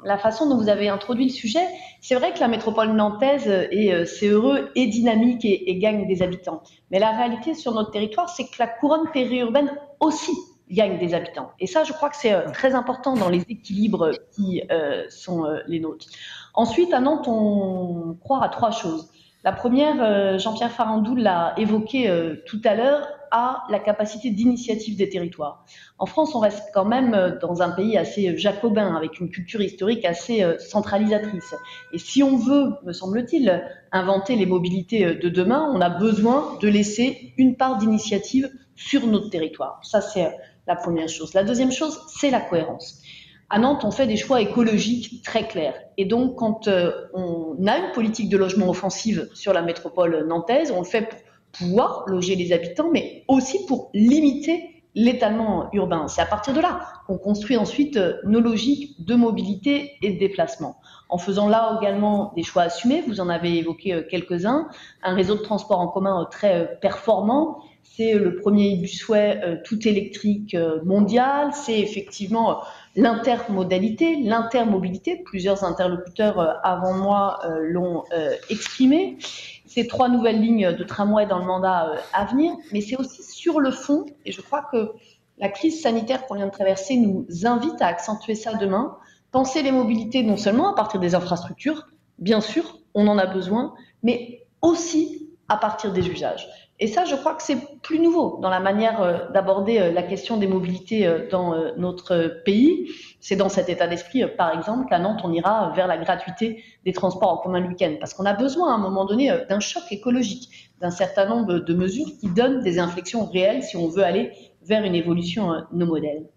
la façon dont vous avez introduit le sujet, c'est vrai que la métropole nantaise c'est heureux et dynamique et gagne des habitants. Mais la réalité sur notre territoire, c'est que la couronne périurbaine aussi gagne des habitants. Et ça, je crois que c'est très important dans les équilibres qui sont les nôtres. Ensuite, à Nantes, on croit à trois choses. La première, Jean-Pierre Farandou l'a évoqué tout à l'heure, à la capacité d'initiative des territoires. En France, on reste quand même dans un pays assez jacobin, avec une culture historique assez centralisatrice. Et si on veut, me semble-t-il, inventer les mobilités de demain, on a besoin de laisser une part d'initiative sur notre territoire. Ça, c'est la première chose. La deuxième chose, c'est la cohérence. À Nantes, on fait des choix écologiques très clairs. Et donc, quand on a une politique de logement offensive sur la métropole nantaise, on le fait pour pouvoir loger les habitants, mais aussi pour limiter l'étalement urbain. C'est à partir de là qu'on construit ensuite nos logiques de mobilité et de déplacement. En faisant là également des choix assumés, vous en avez évoqué quelques-uns, un réseau de transport en commun très performant. C'est le premier busway tout électrique mondial. C'est effectivement l'intermodalité, l'intermobilité. Plusieurs interlocuteurs avant moi l'ont exprimé. Ces 3 nouvelles lignes de tramway dans le mandat à venir, mais c'est aussi sur le fond, et je crois que la crise sanitaire qu'on vient de traverser nous invite à accentuer ça demain, penser les mobilités non seulement à partir des infrastructures, bien sûr, on en a besoin, mais aussi à partir des usages. Et ça, je crois que c'est plus nouveau dans la manière d'aborder la question des mobilités dans notre pays. C'est dans cet état d'esprit, par exemple, qu'à Nantes, on ira vers la gratuité des transports en commun le week-end. Parce qu'on a besoin, à un moment donné, d'un choc écologique, d'un certain nombre de mesures qui donnent des inflexions réelles si on veut aller vers une évolution de nos modèles.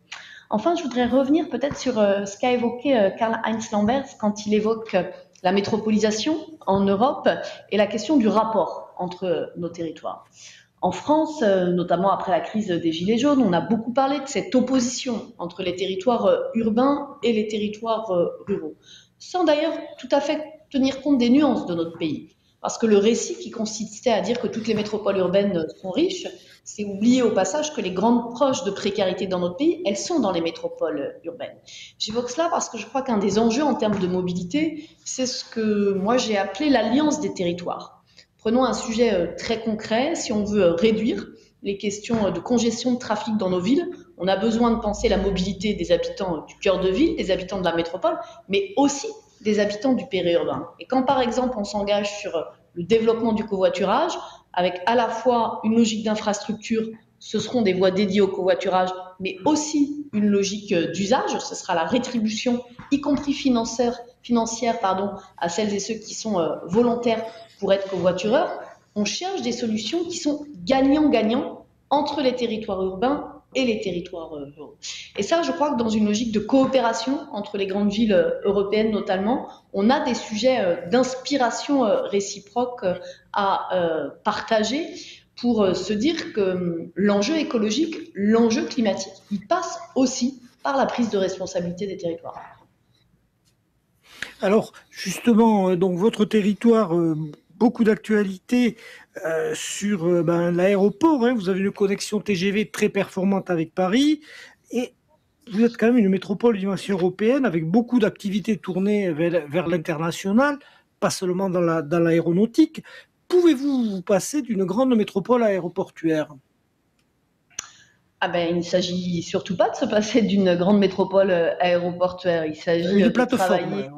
Enfin, je voudrais revenir peut-être sur ce qu'a évoqué Karl-Heinz Lamberts quand il évoque la métropolisation en Europe et la question du rapport entre nos territoires. En France, notamment après la crise des Gilets jaunes, on a beaucoup parlé de cette opposition entre les territoires urbains et les territoires ruraux, sans d'ailleurs tout à fait tenir compte des nuances de notre pays. Parce que le récit qui consistait à dire que toutes les métropoles urbaines sont riches, c'est oublier au passage que les grandes proches de précarité dans notre pays, elles sont dans les métropoles urbaines. J'évoque cela parce que je crois qu'un des enjeux en termes de mobilité, c'est ce que moi j'ai appelé l'alliance des territoires. Prenons un sujet très concret. Si on veut réduire les questions de congestion de trafic dans nos villes, on a besoin de penser la mobilité des habitants du cœur de ville, des habitants de la métropole, mais aussi des habitants du périurbain. Et quand par exemple on s'engage sur le développement du covoiturage, avec à la fois une logique d'infrastructure, ce seront des voies dédiées au covoiturage, mais aussi une logique d'usage, ce sera la rétribution, y compris financière à celles et ceux qui sont volontaires pour être covoitureurs. On cherche des solutions qui sont gagnant-gagnant entre les territoires urbains et les territoires ruraux. Et ça, je crois que dans une logique de coopération entre les grandes villes européennes notamment, on a des sujets d'inspiration réciproque à partager pour se dire que l'enjeu écologique, l'enjeu climatique, il passe aussi par la prise de responsabilité des territoires. Alors, justement, donc votre territoire, beaucoup d'actualités sur l'aéroport. Hein. Vous avez une connexion TGV très performante avec Paris. Et vous êtes quand même une métropole de dimension européenne avec beaucoup d'activités tournées vers l'international, pas seulement dans l'aéronautique. Pouvez-vous vous passer d'une grande métropole aéroportuaire ? Il ne s'agit surtout pas de se passer d'une grande métropole aéroportuaire. Il s'agit de travailler.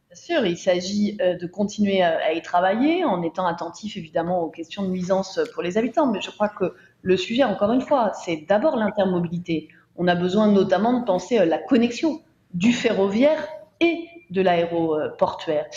Bien sûr, il s'agit de continuer à y travailler en étant attentif évidemment aux questions de nuisance pour les habitants. Mais je crois que le sujet, encore une fois, c'est d'abord l'intermobilité. On a besoin notamment de penser la connexion du ferroviaire et de l'aéroportuaire.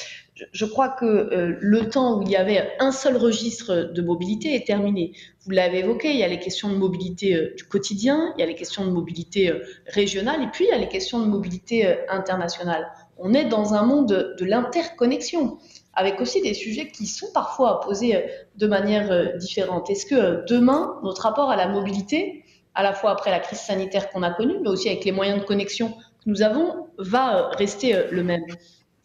Je crois que le temps où il y avait un seul registre de mobilité est terminé. Vous l'avez évoqué, il y a les questions de mobilité du quotidien, il y a les questions de mobilité régionale et puis il y a les questions de mobilité internationale. On est dans un monde de l'interconnexion, avec aussi des sujets qui sont parfois posés de manière différente. Est-ce que demain, notre rapport à la mobilité, à la fois après la crise sanitaire qu'on a connue, mais aussi avec les moyens de connexion que nous avons, va rester le même ?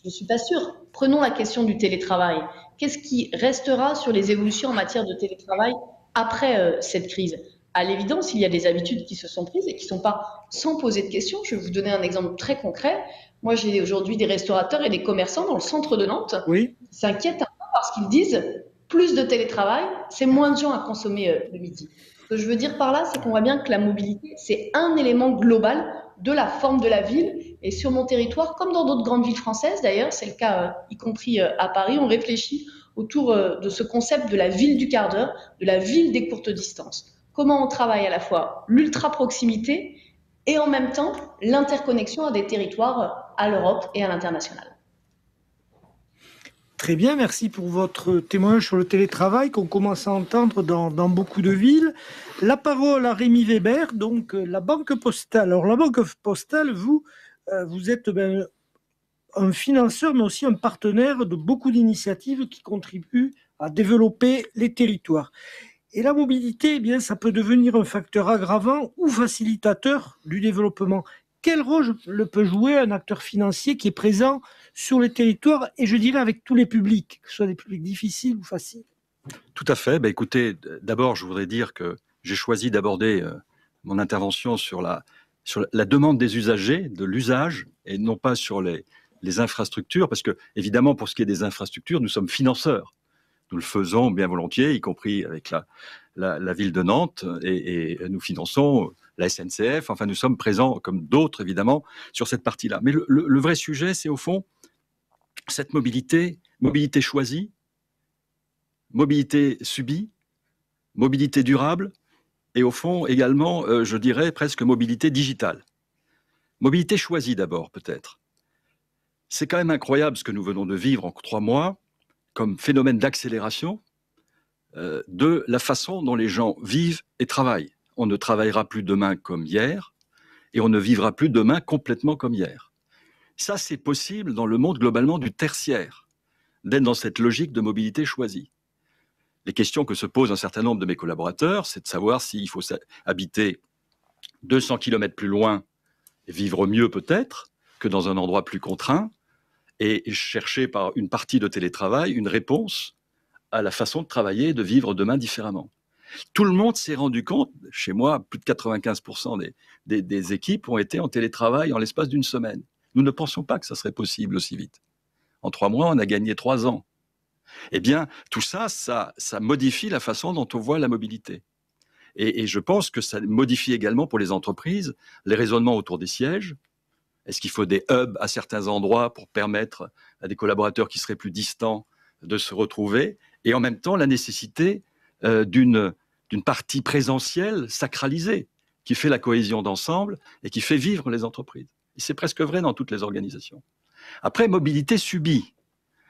Je ne suis pas sûre. Prenons la question du télétravail. Qu'est-ce qui restera sur les évolutions en matière de télétravail après cette crise ? À l'évidence, il y a des habitudes qui se sont prises et qui ne sont pas sans poser de questions. Je vais vous donner un exemple très concret. Moi, j'ai aujourd'hui des restaurateurs et des commerçants dans le centre de Nantes qui s'inquiètent un peu parce qu'ils disent plus de télétravail, c'est moins de gens à consommer le midi. Ce que je veux dire par là, c'est qu'on voit bien que la mobilité, c'est un élément global de la forme de la ville. Et sur mon territoire, comme dans d'autres grandes villes françaises d'ailleurs, c'est le cas y compris à Paris, on réfléchit autour de ce concept de la ville du quart d'heure, de la ville des courtes distances. Comment on travaille à la fois l'ultra-proximité et en même temps l'interconnexion à des territoires à l'Europe et à l'international. Très bien, merci pour votre témoignage sur le télétravail qu'on commence à entendre dans beaucoup de villes. La parole à Rémi Weber, donc la Banque Postale. Alors la Banque Postale, vous êtes un financeur, mais aussi un partenaire de beaucoup d'initiatives qui contribuent à développer les territoires. Et la mobilité, eh bien, ça peut devenir un facteur aggravant ou facilitateur du développement. Quel rôle peut jouer un acteur financier qui est présent sur les territoires, et je dirais avec tous les publics, que ce soit des publics difficiles ou faciles? Tout à fait. Écoutez, d'abord, je voudrais dire que j'ai choisi d'aborder mon intervention sur la demande des usagers, de l'usage, et non pas sur les infrastructures, parce que, évidemment, pour ce qui est des infrastructures, nous sommes financeurs. Nous le faisons bien volontiers, y compris avec la ville de Nantes, et nous finançons la SNCF. Enfin, nous sommes présents, comme d'autres, évidemment, sur cette partie-là. Mais le vrai sujet, c'est au fond cette mobilité choisie, mobilité subie, mobilité durable, et au fond, également, je dirais, presque mobilité digitale. Mobilité choisie d'abord, peut-être. C'est quand même incroyable ce que nous venons de vivre en 3 mois, comme phénomène d'accélération de la façon dont les gens vivent et travaillent. On ne travaillera plus demain comme hier, et on ne vivra plus demain complètement comme hier. Ça, c'est possible dans le monde globalement du tertiaire, d'être dans cette logique de mobilité choisie. Les questions que se posent un certain nombre de mes collaborateurs, c'est de savoir s'il faut habiter 200 km plus loin et vivre mieux peut-être que dans un endroit plus contraint, et chercher par une partie de télétravail une réponse à la façon de travailler et de vivre demain différemment. Tout le monde s'est rendu compte, chez moi, plus de 95% des équipes ont été en télétravail en l'espace d'une semaine. Nous ne pensions pas que ça serait possible aussi vite. En 3 mois, on a gagné 3 ans. Eh bien, tout ça, ça modifie la façon dont on voit la mobilité. Et je pense que ça modifie également pour les entreprises les raisonnements autour des sièges. Est-ce qu'il faut des hubs à certains endroits pour permettre à des collaborateurs qui seraient plus distants de se retrouver? Et en même temps, la nécessité d'une partie présentielle sacralisée qui fait la cohésion d'ensemble et qui fait vivre les entreprises. Et c'est presque vrai dans toutes les organisations. Après, mobilité subie.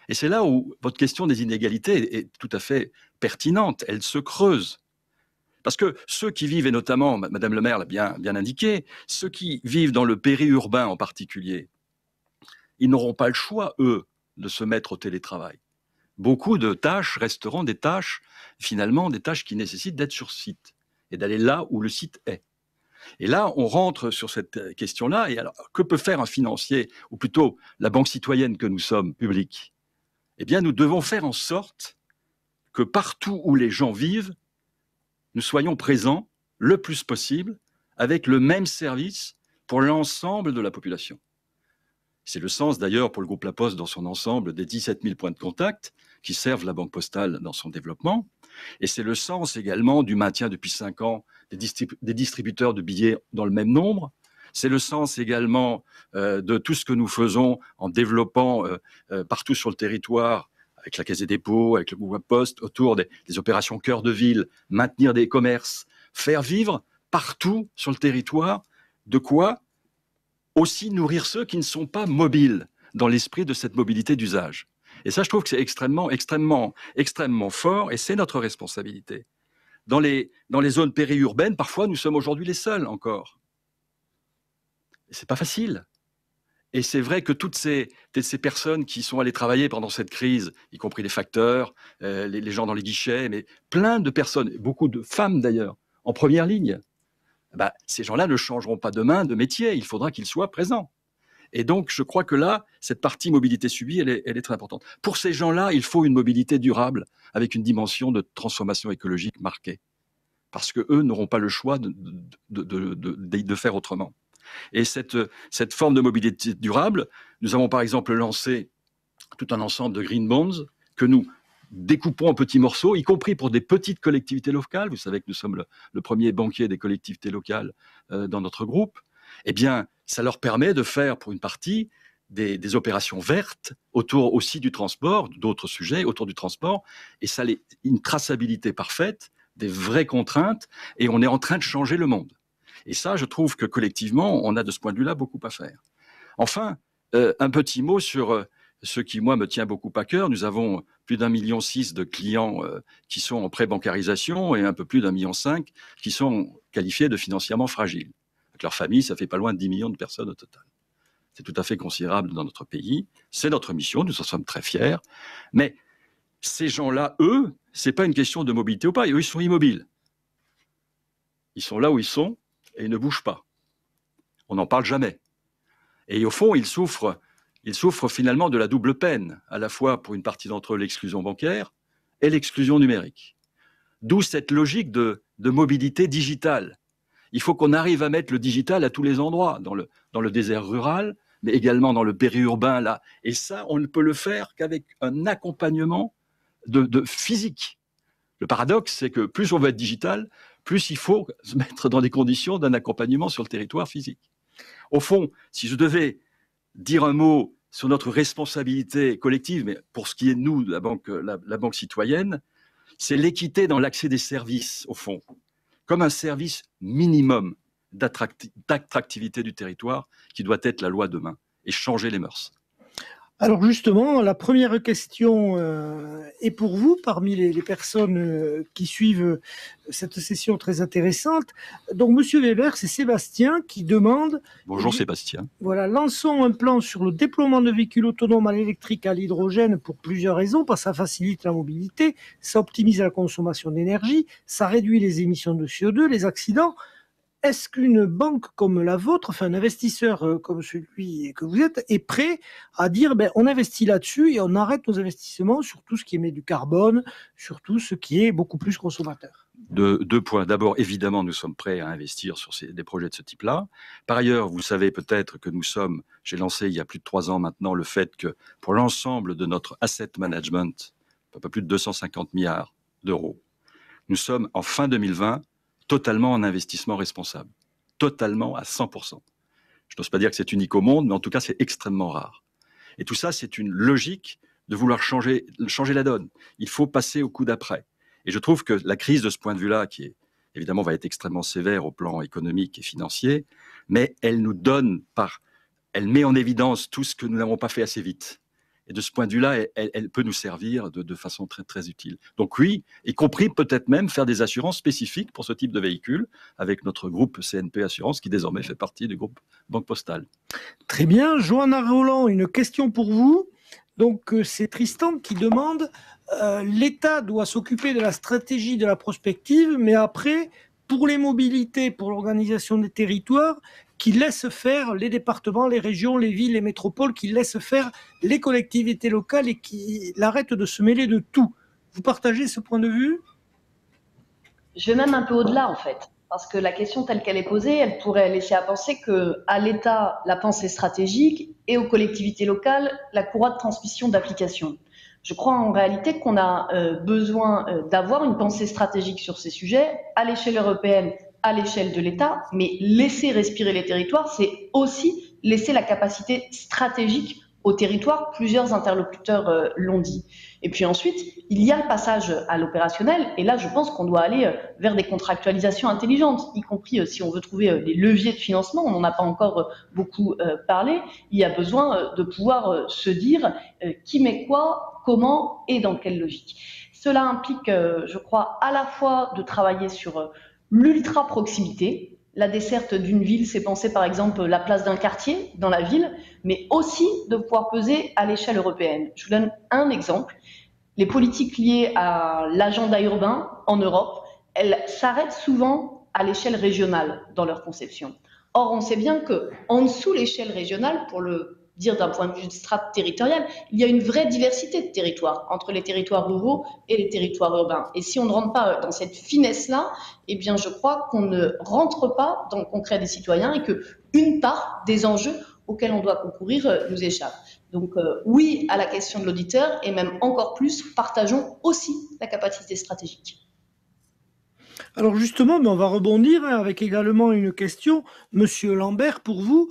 Et c'est là où votre question des inégalités est tout à fait pertinente. Elle se creuse. Parce que ceux qui vivent, et notamment, Madame le maire l'a bien indiqué, ceux qui vivent dans le périurbain en particulier, ils n'auront pas le choix, eux, de se mettre au télétravail. Beaucoup de tâches resteront des tâches, finalement, des tâches qui nécessitent d'être sur site et d'aller là où le site est. Et là, on rentre sur cette question-là. Et alors, que peut faire un financier, ou plutôt la banque citoyenne que nous sommes, publique? Eh bien, nous devons faire en sorte que partout où les gens vivent, nous soyons présents le plus possible avec le même service pour l'ensemble de la population. C'est le sens d'ailleurs pour le groupe La Poste dans son ensemble des 17 000 points de contact qui servent la Banque Postale dans son développement. Et c'est le sens également du maintien depuis 5 ans des distributeurs de billets dans le même nombre. C'est le sens également de tout ce que nous faisons en développant partout sur le territoire, avec la Caisse des dépôts, avec le groupe La Poste, autour des opérations cœur de ville, maintenir des commerces, faire vivre partout sur le territoire, de quoi aussi nourrir ceux qui ne sont pas mobiles dans l'esprit de cette mobilité d'usage. Et ça, je trouve que c'est extrêmement fort, et c'est notre responsabilité. Dans les zones périurbaines, parfois, nous sommes aujourd'hui les seuls encore. Et c'est pas facile. Et c'est vrai que toutes ces personnes qui sont allées travailler pendant cette crise, y compris les facteurs, les gens dans les guichets, mais plein de personnes, beaucoup de femmes d'ailleurs, en première ligne, ces gens-là ne changeront pas demain de métier, il faudra qu'ils soient présents. Et donc, je crois que là, cette partie mobilité subie, elle est très importante. Pour ces gens-là, il faut une mobilité durable, avec une dimension de transformation écologique marquée. Parce qu'eux n'auront pas le choix de faire autrement. Et cette forme de mobilité durable, nous avons par exemple lancé tout un ensemble de green bonds que nous découpons en petits morceaux, y compris pour des petites collectivités locales. Vous savez que nous sommes le premier banquier des collectivités locales dans notre groupe. Eh bien, ça leur permet de faire, pour une partie, des opérations vertes autour aussi du transport, d'autres sujets autour du transport, et ça une traçabilité parfaite, des vraies contraintes, et on est en train de changer le monde. Et ça, je trouve que collectivement, on a de ce point de vue-là beaucoup à faire. Enfin, un petit mot sur ce qui, moi, me tient beaucoup à cœur. Nous avons plus d'1,6 million de clients qui sont en pré-bancarisation et un peu plus d'1,5 million qui sont qualifiés de financièrement fragiles. Avec leur famille, ça fait pas loin de 10 millions de personnes au total. C'est tout à fait considérable dans notre pays. C'est notre mission, nous en sommes très fiers. Mais ces gens-là, eux, c'est pas une question de mobilité ou pas. Eux, ils sont immobiles. Ils sont là où ils sont et ils ne bougent pas. On n'en parle jamais. Et au fond, ils souffrent finalement de la double peine, à la fois pour une partie d'entre eux l'exclusion bancaire et l'exclusion numérique. D'où cette logique de mobilité digitale. Il faut qu'on arrive à mettre le digital à tous les endroits, dans le désert rural, mais également dans le périurbain, là. Et ça, on ne peut le faire qu'avec un accompagnement de physique. Le paradoxe, c'est que plus on veut être digital, plus il faut se mettre dans des conditions d'un accompagnement sur le territoire physique. Au fond, si je devais dire un mot sur notre responsabilité collective, mais pour ce qui est de nous, la banque citoyenne, c'est l'équité dans l'accès des services, au fond, comme un service minimum d'attractivité du territoire qui doit être la loi demain et changer les mœurs. Alors justement, la première question est pour vous, parmi les personnes qui suivent cette session très intéressante. Donc, Monsieur Weber, c'est Sébastien qui demande... Bonjour Sébastien. Voilà, lançons un plan sur le déploiement de véhicules autonomes à l'électrique, à l'hydrogène pour plusieurs raisons, parce que ça facilite la mobilité, ça optimise la consommation d'énergie, ça réduit les émissions de CO2, les accidents. Est-ce qu'une banque comme la vôtre, enfin un investisseur comme celui que vous êtes, est prêt à dire on investit là-dessus et on arrête nos investissements sur tout ce qui émet du carbone, sur tout ce qui est beaucoup plus consommateur? Deux points. D'abord, évidemment, nous sommes prêts à investir sur des projets de ce type-là. Par ailleurs, vous savez peut-être que j'ai lancé il y a plus de 3 ans maintenant le fait que pour l'ensemble de notre asset management, un peu plus de 250 milliards d'euros, nous sommes en fin 2020 totalement en investissement responsable, totalement à 100%. Je n'ose pas dire que c'est unique au monde, mais en tout cas, c'est extrêmement rare. Et tout ça, c'est une logique de vouloir changer la donne. Il faut passer au coup d'après. Et je trouve que la crise, de ce point de vue-là, qui évidemment va être extrêmement sévère au plan économique et financier, mais elle met en évidence tout ce que nous n'avons pas fait assez vite. Et de ce point de vue-là, elle peut nous servir de façon très, très utile. Donc oui, y compris peut-être même faire des assurances spécifiques pour ce type de véhicule, avec notre groupe CNP Assurance, qui désormais fait partie du groupe Banque Postale. Très bien. Johanna Roland, une question pour vous. Donc c'est Tristan qui demande, l'État doit s'occuper de la stratégie de la prospective, mais après, pour les mobilités, pour l'organisation des territoires, qui laisse faire les départements, les régions, les villes, les métropoles, qui laisse faire les collectivités locales et qui arrêtent de se mêler de tout. Vous partagez ce point de vue? Je vais même un peu au-delà, en fait, parce que la question telle qu'elle est posée, elle pourrait laisser à penser qu'à l'État, la pensée stratégique et aux collectivités locales, la courroie de transmission d'application. Je crois en réalité qu'on a besoin d'avoir une pensée stratégique sur ces sujets à l'échelle européenne, à l'échelle de l'État, mais laisser respirer les territoires, c'est aussi laisser la capacité stratégique aux territoires. Plusieurs interlocuteurs l'ont dit. Et puis ensuite, il y a le passage à l'opérationnel, et là, je pense qu'on doit aller vers des contractualisations intelligentes, y compris si on veut trouver des leviers de financement. On n'en a pas encore beaucoup parlé. Il y a besoin de pouvoir se dire qui met quoi, comment et dans quelle logique. Cela implique, je crois, à la fois de travailler sur l'ultra-proximité. La desserte d'une ville, c'est penser par exemple la place d'un quartier dans la ville, mais aussi de pouvoir peser à l'échelle européenne. Je vous donne un exemple. Les politiques liées à l'agenda urbain en Europe, elles s'arrêtent souvent à l'échelle régionale dans leur conception. Or, on sait bien qu'en dessous l'échelle régionale, pour le dire d'un point de vue strate territorial, il y a une vraie diversité de territoires entre les territoires ruraux et les territoires urbains. Et si on ne rentre pas dans cette finesse-là, eh bien, je crois qu'on ne rentre pas dans le concret des citoyens et qu'une part des enjeux auxquels on doit concourir nous échappe. Donc oui à la question de l'auditeur et même encore plus, partageons aussi la capacité stratégique. Alors justement, on va rebondir avec également une question. Monsieur Lambert, pour vous,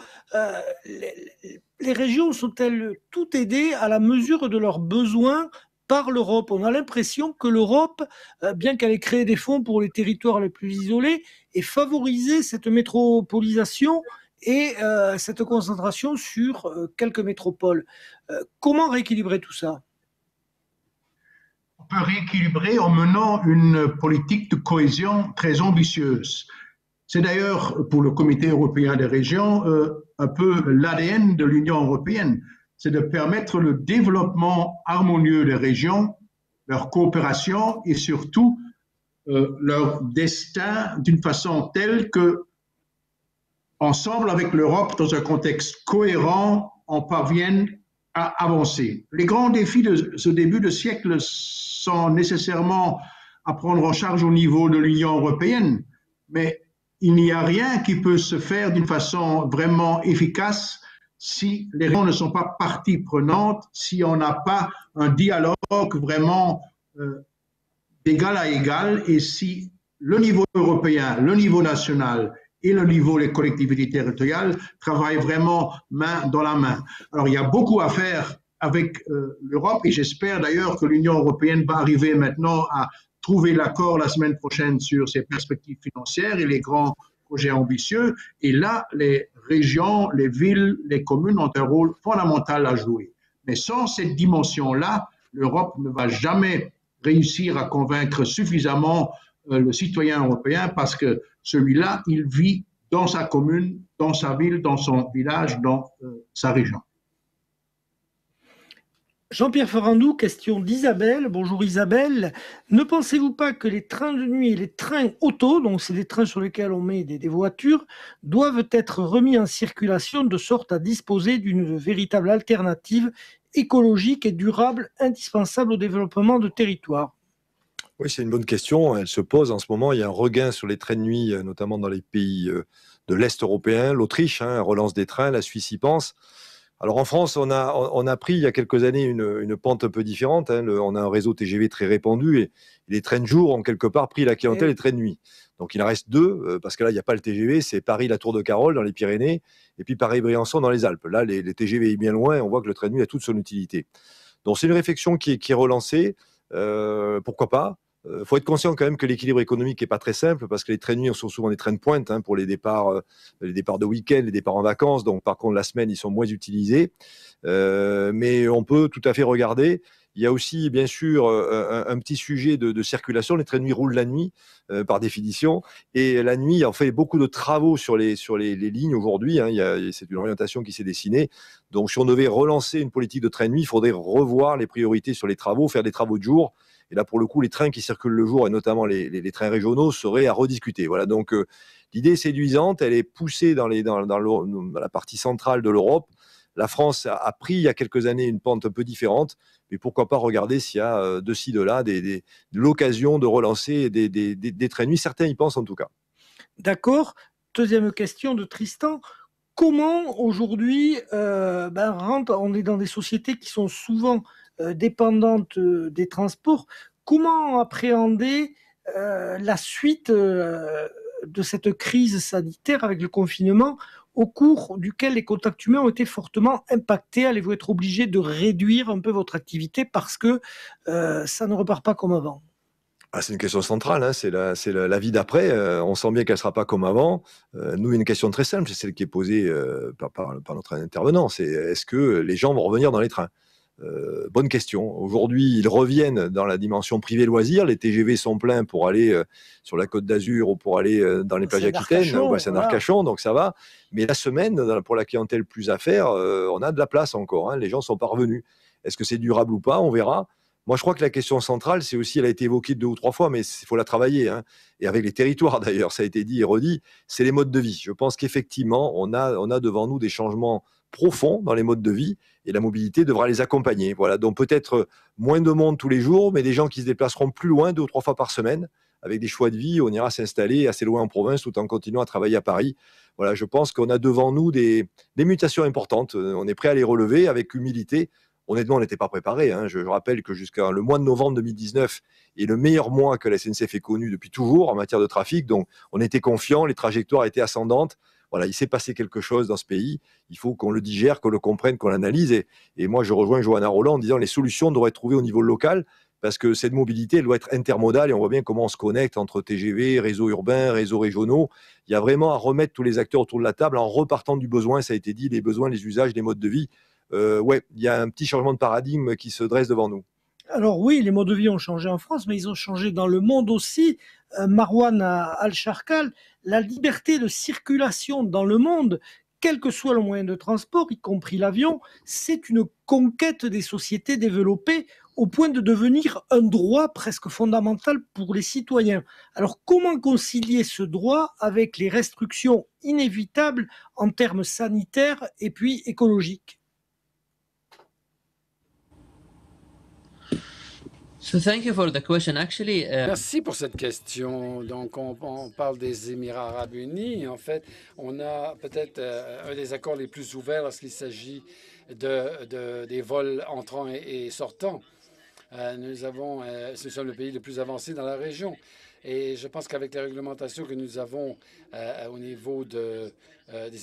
les régions sont-elles toutes aidées à la mesure de leurs besoins par l'Europe? On a l'impression que l'Europe, bien qu'elle ait créé des fonds pour les territoires les plus isolés, ait favorisé cette métropolisation et cette concentration sur quelques métropoles. Comment rééquilibrer tout ça? On peut rééquilibrer en menant une politique de cohésion très ambitieuse. C'est d'ailleurs pour le Comité européen des régions un peu l'ADN de l'Union européenne, c'est de permettre le développement harmonieux des régions, leur coopération et surtout leur destin d'une façon telle que, ensemble avec l'Europe, dans un contexte cohérent, on parvienne à avancer. Les grands défis de ce début de siècle sont nécessairement à prendre en charge au niveau de l'Union européenne, mais il n'y a rien qui peut se faire d'une façon vraiment efficace si les régions ne sont pas partie prenante, si on n'a pas un dialogue vraiment d'égal à égal, et si le niveau européen, le niveau national et le niveau des collectivités territoriales travaillent vraiment main dans la main. Alors il y a beaucoup à faire avec l'Europe, et j'espère d'ailleurs que l'Union européenne va arriver maintenant à trouver l'accord la semaine prochaine sur ses perspectives financières et les grands projets ambitieux. Et là, les régions, les villes, les communes ont un rôle fondamental à jouer. Mais sans cette dimension-là, l'Europe ne va jamais réussir à convaincre suffisamment le citoyen européen, parce que celui-là, il vit dans sa commune, dans sa ville, dans son village, dans sa région. Jean-Pierre Ferrandou, question d'Isabelle. Bonjour Isabelle. Ne pensez-vous pas que les trains de nuit et les trains auto, donc c'est des trains sur lesquels on met des voitures, doivent être remis en circulation de sorte à disposer d'une véritable alternative écologique et durable indispensable au développement de territoires? Oui, c'est une bonne question. Elle se pose en ce moment. Il y a un regain sur les trains de nuit, notamment dans les pays de l'Est européen. L'Autriche relance des trains, la Suisse y pense. Alors en France, on a pris il y a quelques années une pente un peu différente. On a un réseau TGV très répandu et les trains de jour ont quelque part pris la clientèle des trains de nuit. Donc il en reste deux, parce que là, il n'y a pas le TGV, c'est Paris-la-Tour-de-Carol dans les Pyrénées et puis Paris-Briançon dans les Alpes. Là, les TGV est bien loin, on voit que le train de nuit a toute son utilité. Donc c'est une réflexion qui est relancée. Pourquoi pas? Faut être conscient quand même que l'équilibre économique n'est pas très simple, parce que les trains de nuit sont souvent des trains de pointe pour les départs de week-end, les départs en vacances. Donc par contre la semaine ils sont moins utilisés, mais on peut tout à fait regarder. Il y a aussi bien sûr un petit sujet de circulation. Les trains de nuit roulent la nuit par définition, et la nuit on fait beaucoup de travaux sur les lignes aujourd'hui. C'est une orientation qui s'est dessinée. Donc si on devait relancer une politique de train de nuit, il faudrait revoir les priorités sur les travaux, faire des travaux de jour. Et là, pour le coup, les trains qui circulent le jour, et notamment les trains régionaux, seraient à rediscuter. Voilà, donc l'idée est séduisante, elle est poussée dans la partie centrale de l'Europe. La France a pris il y a quelques années une pente un peu différente, mais pourquoi pas regarder s'il y a de ci, de là, l'occasion de relancer des trains de nuit. Certains y pensent en tout cas. D'accord. Deuxième question de Tristan. Comment aujourd'hui, on est dans des sociétés qui sont souvent dépendantes des transports, comment appréhender la suite de cette crise sanitaire avec le confinement, au cours duquel les contacts humains ont été fortement impactés? Allez-vous être obligé de réduire un peu votre activité parce que ça ne repart pas comme avant? C'est une question centrale, c'est la vie d'après. On sent bien qu'elle ne sera pas comme avant. Nous, une question très simple, c'est celle qui est posée par notre intervenant, c'est est-ce que les gens vont revenir dans les trains? Bonne question. Aujourd'hui, ils reviennent dans la dimension privée loisirs. Les TGV sont pleins pour aller sur la Côte d'Azur ou pour aller dans les plages aquitaines, au bassin d'Arcachon, donc ça va. Mais la semaine, pour la clientèle plus à faire, on a de la place encore. Les gens sont pas revenus. Est-ce que c'est durable ou pas? On verra. Moi, je crois que la question centrale, c'est aussi, elle a été évoquée 2 ou 3 fois, mais il faut la travailler. Et avec les territoires, d'ailleurs, ça a été dit et redit, c'est les modes de vie. Je pense qu'effectivement, on a devant nous des changements profonds dans les modes de vie, et la mobilité devra les accompagner. Voilà, donc peut-être moins de monde tous les jours, mais des gens qui se déplaceront plus loin 2 ou 3 fois par semaine, avec des choix de vie. On ira s'installer assez loin en province tout en continuant à travailler à Paris. Voilà, je pense qu'on a devant nous des mutations importantes. On est prêt à les relever avec humilité. Honnêtement, on n'était pas préparé. Je rappelle que jusqu'à le mois de novembre 2019 est le meilleur mois que la SNCF ait connu depuis toujours en matière de trafic. Donc, on était confiants, les trajectoires étaient ascendantes. Voilà, il s'est passé quelque chose dans ce pays. Il faut qu'on le digère, qu'on le comprenne, qu'on l'analyse. Et moi, je rejoins Johanna Rolland en disant que les solutions devraient être trouvées au niveau local, parce que cette mobilité elle doit être intermodale, et on voit bien comment on se connecte entre TGV, réseaux urbains, réseaux régionaux. Il y a vraiment à remettre tous les acteurs autour de la table en repartant du besoin, ça a été dit, les besoins, les usages, les modes de vie. Ouais, il y a un petit changement de paradigme qui se dresse devant nous. Alors oui, les modes de vie ont changé en France, mais ils ont changé dans le monde aussi. Marwan Al-Sharkal, la liberté de circulation dans le monde, quel que soit le moyen de transport, y compris l'avion, c'est une conquête des sociétés développées au point de devenir un droit presque fondamental pour les citoyens. Alors comment concilier ce droit avec les restrictions inévitables en termes sanitaires et puis écologiques? So thank you for the question. Actually, Merci pour cette question. Donc, on parle des Émirats arabes unis. En fait, on a peut-être un des accords les plus ouverts lorsqu'il s'agit des vols entrants et sortants. Nous sommes le pays le plus avancé dans la région. Et je pense qu'avec les réglementations que nous avons au niveau des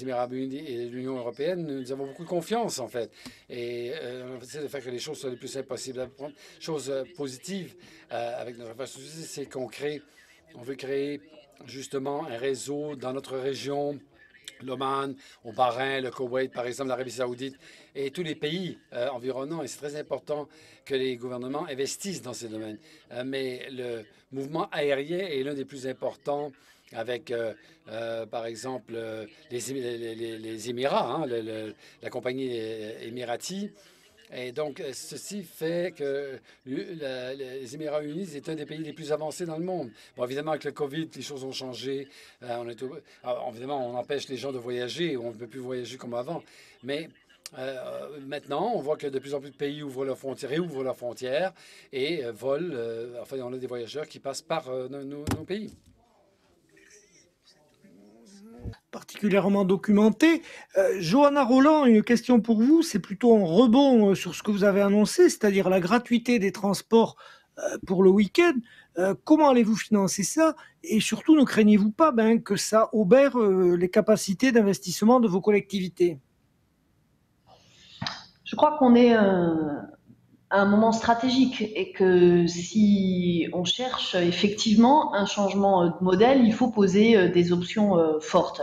Émirats arabes unis et de l'Union européenne, nous avons beaucoup de confiance, en fait. Et on essaie de faire que les choses soient les plus simples possibles. La chose positive avec notre infrastructure, c'est qu'on veut créer justement un réseau dans notre région, l'Oman, au Bahreïn, le Koweït, par exemple, l'Arabie saoudite, et tous les pays environnants. Et c'est très important que les gouvernements investissent dans ces domaines. Mais le mouvement aérien est l'un des plus importants avec, par exemple, les Émirats, hein, la compagnie Emirati. Et donc, ceci fait que les Émirats unis est un des pays les plus avancés dans le monde. Bon, évidemment, avec le COVID, les choses ont changé. Évidemment, on empêche les gens de voyager. On ne peut plus voyager comme avant. Mais maintenant, on voit que de plus en plus de pays réouvrent leurs frontières et volent. Enfin, on a des voyageurs qui passent par nos pays. Particulièrement documenté. Johanna Roland, une question pour vous, c'est plutôt un rebond sur ce que vous avez annoncé, c'est-à-dire la gratuité des transports pour le week-end. Comment allez-vous financer ça? Et surtout, ne craignez-vous pas que ça obère les capacités d'investissement de vos collectivités? Je crois qu'on est à un moment stratégique et que si on cherche effectivement un changement de modèle, il faut poser des options fortes.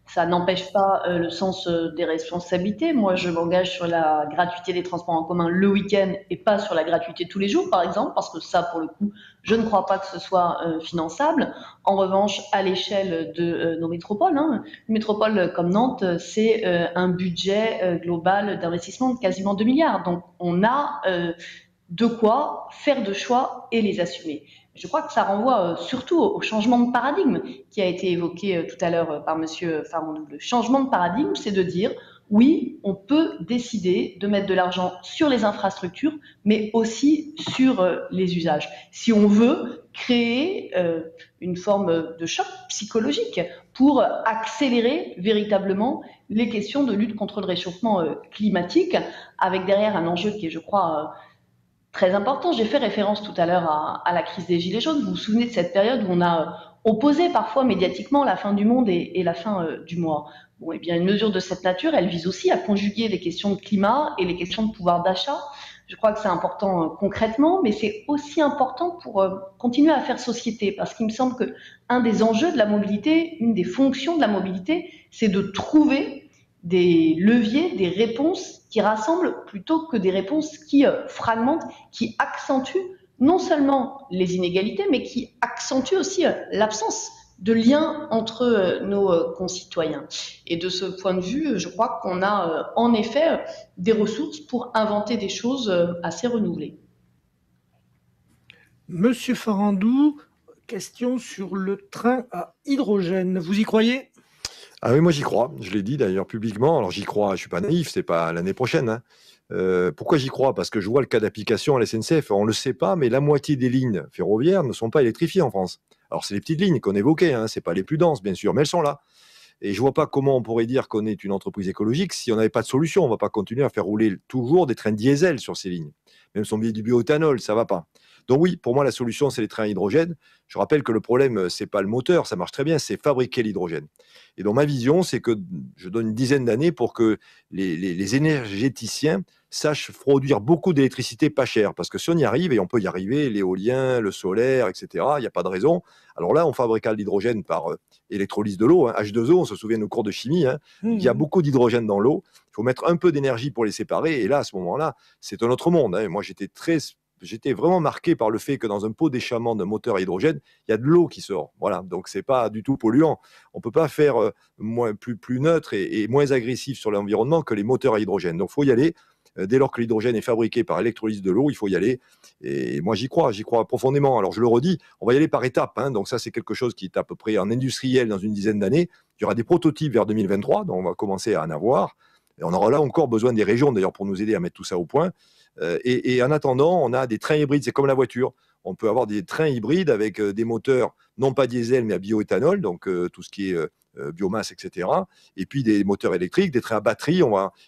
Ça n'empêche pas le sens des responsabilités. Moi, je m'engage sur la gratuité des transports en commun le week-end et pas sur la gratuité tous les jours, par exemple, parce que ça, pour le coup, je ne crois pas que ce soit finançable. En revanche, à l'échelle de nos métropoles, hein, une métropole comme Nantes, c'est un budget global d'investissement de quasiment 2 milliards. Donc, on a de quoi faire de choix et les assumer. Je crois que ça renvoie surtout au changement de paradigme qui a été évoqué tout à l'heure par Monsieur Farandou. Le changement de paradigme, c'est de dire oui, on peut décider de mettre de l'argent sur les infrastructures, mais aussi sur les usages. Si on veut créer une forme de choc psychologique pour accélérer véritablement les questions de lutte contre le réchauffement climatique, avec derrière un enjeu qui est, je crois, très important. J'ai fait référence tout à l'heure à la crise des Gilets jaunes. Vous vous souvenez de cette période où on a opposé parfois médiatiquement la fin du monde et la fin du mois. Bon, eh bien, une mesure de cette nature, elle vise aussi à conjuguer les questions de climat et les questions de pouvoir d'achat. Je crois que c'est important concrètement, mais c'est aussi important pour continuer à faire société, parce qu'il me semble que un des enjeux de la mobilité, une des fonctions de la mobilité, c'est de trouver des leviers, des réponses qui rassemblent plutôt que des réponses qui fragmentent, qui accentuent non seulement les inégalités, mais qui accentuent aussi l'absence de lien entre nos concitoyens. Et de ce point de vue, je crois qu'on a en effet des ressources pour inventer des choses assez renouvelées. Monsieur Farandou, question sur le train à hydrogène. Vous y croyez? Ah oui, moi j'y crois. Je l'ai dit d'ailleurs publiquement. Alors j'y crois, je suis pas naïf, c'est pas l'année prochaine, hein. Pourquoi j'y crois? Parce que je vois le cas d'application à la SNCF. On ne le sait pas, mais la moitié des lignes ferroviaires ne sont pas électrifiées en France. Alors c'est les petites lignes qu'on évoquait, hein, c'est pas les plus denses bien sûr, mais elles sont là. Et je vois pas comment on pourrait dire qu'on est une entreprise écologique si on n'avait pas de solution. On va pas continuer à faire rouler toujours des trains diesel sur ces lignes. Même si on met du bioéthanol, ça va pas. Donc oui, pour moi, la solution, c'est les trains à hydrogène. Je rappelle que le problème, c'est pas le moteur, ça marche très bien, c'est fabriquer l'hydrogène. Et donc ma vision, c'est que je donne une dizaine d'années pour que les énergéticiens sachent produire beaucoup d'électricité pas chère. Parce que si on y arrive, et on peut y arriver, l'éolien, le solaire, etc., il n'y a pas de raison. Alors là, on fabriquera de l'hydrogène par électrolyse de l'eau, hein, H2O, on se souvient de nos cours de chimie. Hein. Il y a beaucoup d'hydrogène dans l'eau. Il faut mettre un peu d'énergie pour les séparer. Et là, à ce moment-là, c'est un autre monde. Hein. Moi, j'étais vraiment marqué par le fait que dans un pot d'échappement d'un moteur à hydrogène, il y a de l'eau qui sort. Voilà, donc c'est pas du tout polluant. On peut pas faire plus neutre et moins agressif sur l'environnement que les moteurs à hydrogène. Donc, il faut y aller. Dès lors que l'hydrogène est fabriqué par électrolyse de l'eau, il faut y aller. Et moi, j'y crois profondément. Alors, je le redis, on va y aller par étapes. Hein. Donc, ça, c'est quelque chose qui est à peu près en industriel dans une dizaine d'années. Il y aura des prototypes vers 2023, donc on va commencer à en avoir. Et on aura là encore besoin des régions, d'ailleurs, pour nous aider à mettre tout ça au point. Et en attendant, on a des trains hybrides. C'est comme la voiture. On peut avoir des trains hybrides avec des moteurs, non pas diesel, mais à bioéthanol, donc tout ce qui est biomasse, etc. Et puis des moteurs électriques, des trains à batterie.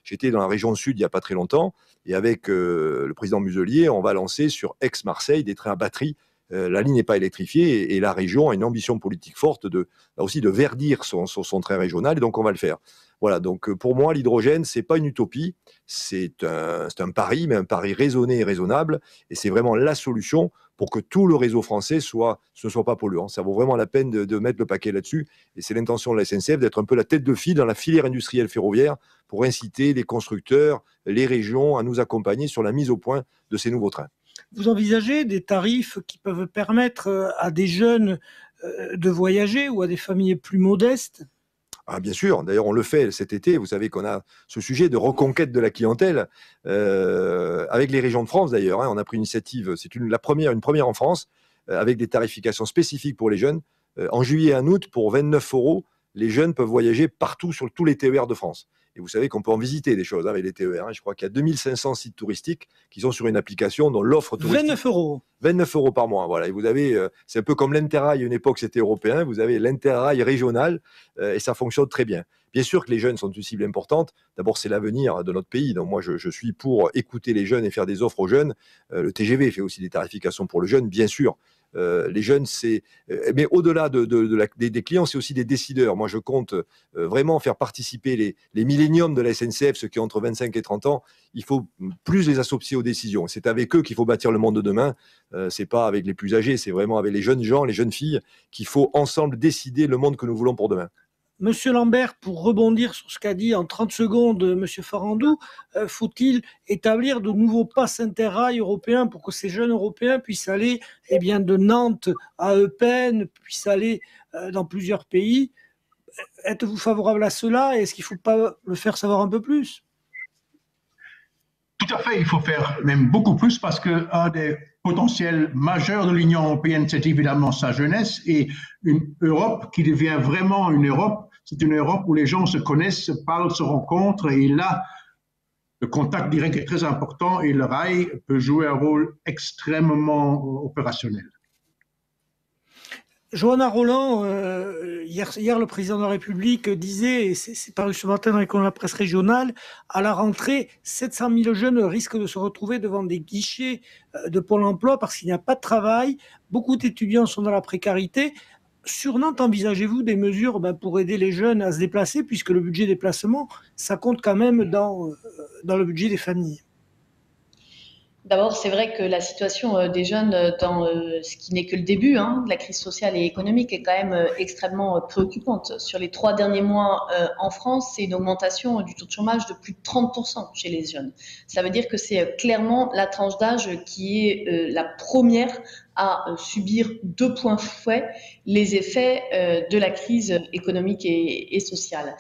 J'étais dans la région sud il n'y a pas très longtemps, et avec le président Muselier, on va lancer sur Aix-Marseille des trains à batterie. La ligne n'est pas électrifiée, et la région a une ambition politique forte là aussi de verdir son train régional, et donc on va le faire. Voilà, donc pour moi, l'hydrogène, c'est pas une utopie, c'est un pari, mais un pari raisonné et raisonnable, et c'est vraiment la solution pour que tout le réseau français ne soit pas polluant. Ça vaut vraiment la peine de mettre le paquet là-dessus, et c'est l'intention de la SNCF d'être un peu la tête de file dans la filière industrielle ferroviaire pour inciter les constructeurs, les régions à nous accompagner sur la mise au point de ces nouveaux trains. Vous envisagez des tarifs qui peuvent permettre à des jeunes de voyager ou à des familles plus modestes ? Ah, bien sûr, d'ailleurs on le fait cet été, vous savez qu'on a ce sujet de reconquête de la clientèle avec les régions de France d'ailleurs, hein, on a pris une initiative, c'est une première en France, avec des tarifications spécifiques pour les jeunes. En juillet et en août, pour 29 €, les jeunes peuvent voyager partout sur tous les TER de France. Et vous savez qu'on peut en visiter des choses avec les TER. Hein. Je crois qu'il y a 2500 sites touristiques qui sont sur une application dont l'offre touristique... 29 €. 29 € par mois, voilà. Et vous avez, c'est un peu comme l'Interrail, à une époque c'était européen, vous avez l'Interrail régional et ça fonctionne très bien. Bien sûr que les jeunes sont une cible importante. D'abord, c'est l'avenir de notre pays. Donc moi, je suis pour écouter les jeunes et faire des offres aux jeunes. Le TGV fait aussi des tarifications pour le jeune, bien sûr. Les jeunes, mais au-delà des clients, c'est aussi des décideurs. Moi, je compte vraiment faire participer les milléniums de la SNCF, ceux qui ont entre 25 et 30 ans. Il faut plus les associer aux décisions. C'est avec eux qu'il faut bâtir le monde de demain. C'est pas avec les plus âgés, c'est vraiment avec les jeunes gens, les jeunes filles, qu'il faut ensemble décider le monde que nous voulons pour demain. Monsieur Lambert, pour rebondir sur ce qu'a dit en 30 secondes Monsieur Farandou, faut-il établir de nouveaux passes interrail européens pour que ces jeunes Européens puissent aller de Nantes à Eupen, puissent aller dans plusieurs pays? Êtes-vous favorable à cela? Est-ce qu'il ne faut pas le faire savoir un peu plus? Tout à fait, il faut faire même beaucoup plus parce qu'un des potentiels majeurs de l'Union européenne, c'est évidemment sa jeunesse, et une Europe qui devient vraiment une Europe. C'est une Europe où les gens se connaissent, se parlent, se rencontrent, et là, le contact direct est très important et le rail peut jouer un rôle extrêmement opérationnel. Johanna Rolland, hier, le président de la République disait, et c'est paru ce matin dans la presse régionale, à la rentrée, 700 000 jeunes risquent de se retrouver devant des guichets de Pôle emploi parce qu'il n'y a pas de travail. Beaucoup d'étudiants sont dans la précarité. Sur Nantes, envisagez-vous des mesures pour aider les jeunes à se déplacer, puisque le budget déplacement, ça compte quand même dans le budget des familles? D'abord, c'est vrai que la situation des jeunes dans ce qui n'est que le début de la crise sociale et économique est quand même extrêmement préoccupante. Sur les 3 derniers mois en France, c'est une augmentation du taux de chômage de plus de 30% chez les jeunes. Ça veut dire que c'est clairement la tranche d'âge qui est la première à subir de plein fouet les effets de la crise économique et sociale.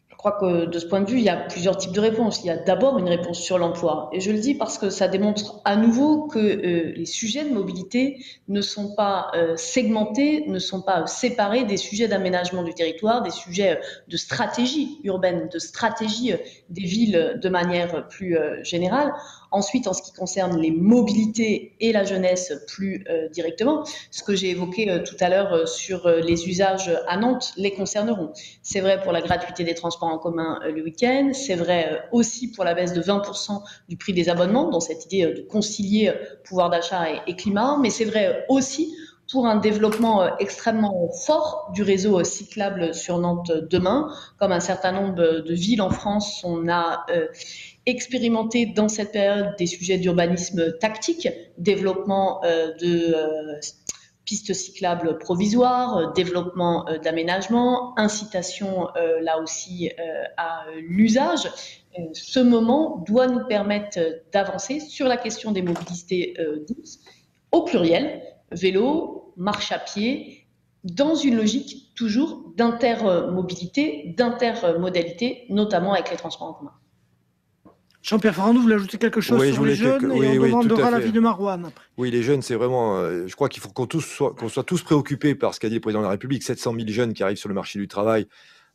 Je crois que de ce point de vue, il y a plusieurs types de réponses. Il y a d'abord une réponse sur l'emploi. Et je le dis parce que ça démontre à nouveau que les sujets de mobilité ne sont pas segmentés, ne sont pas séparés des sujets d'aménagement du territoire, des sujets de stratégie urbaine, de stratégie des villes de manière plus générale. Ensuite, en ce qui concerne les mobilités et la jeunesse plus directement, ce que j'ai évoqué tout à l'heure sur les usages à Nantes les concerneront. C'est vrai pour la gratuité des transports en commun le week-end, c'est vrai aussi pour la baisse de 20% du prix des abonnements, dans cette idée de concilier pouvoir d'achat et climat, mais c'est vrai aussi pour un développement extrêmement fort du réseau cyclable sur Nantes demain. Comme un certain nombre de villes en France, on a expérimenté dans cette période des sujets d'urbanisme tactique, développement de pistes cyclables provisoires, développement d'aménagement, incitation là aussi à l'usage. Ce moment doit nous permettre d'avancer sur la question des mobilités douces, au pluriel, vélo, marche à pied, dans une logique toujours d'intermobilité, d'intermodalité, notamment avec les transports en commun. Jean-Pierre Farandou, vous voulez ajouter quelque chose sur les jeunes et on demandera l'avis de Marouane après. Oui, les jeunes, c'est vraiment... je crois qu'il faut qu'on soit tous préoccupés par ce qu'a dit le président de la République, 700 000 jeunes qui arrivent sur le marché du travail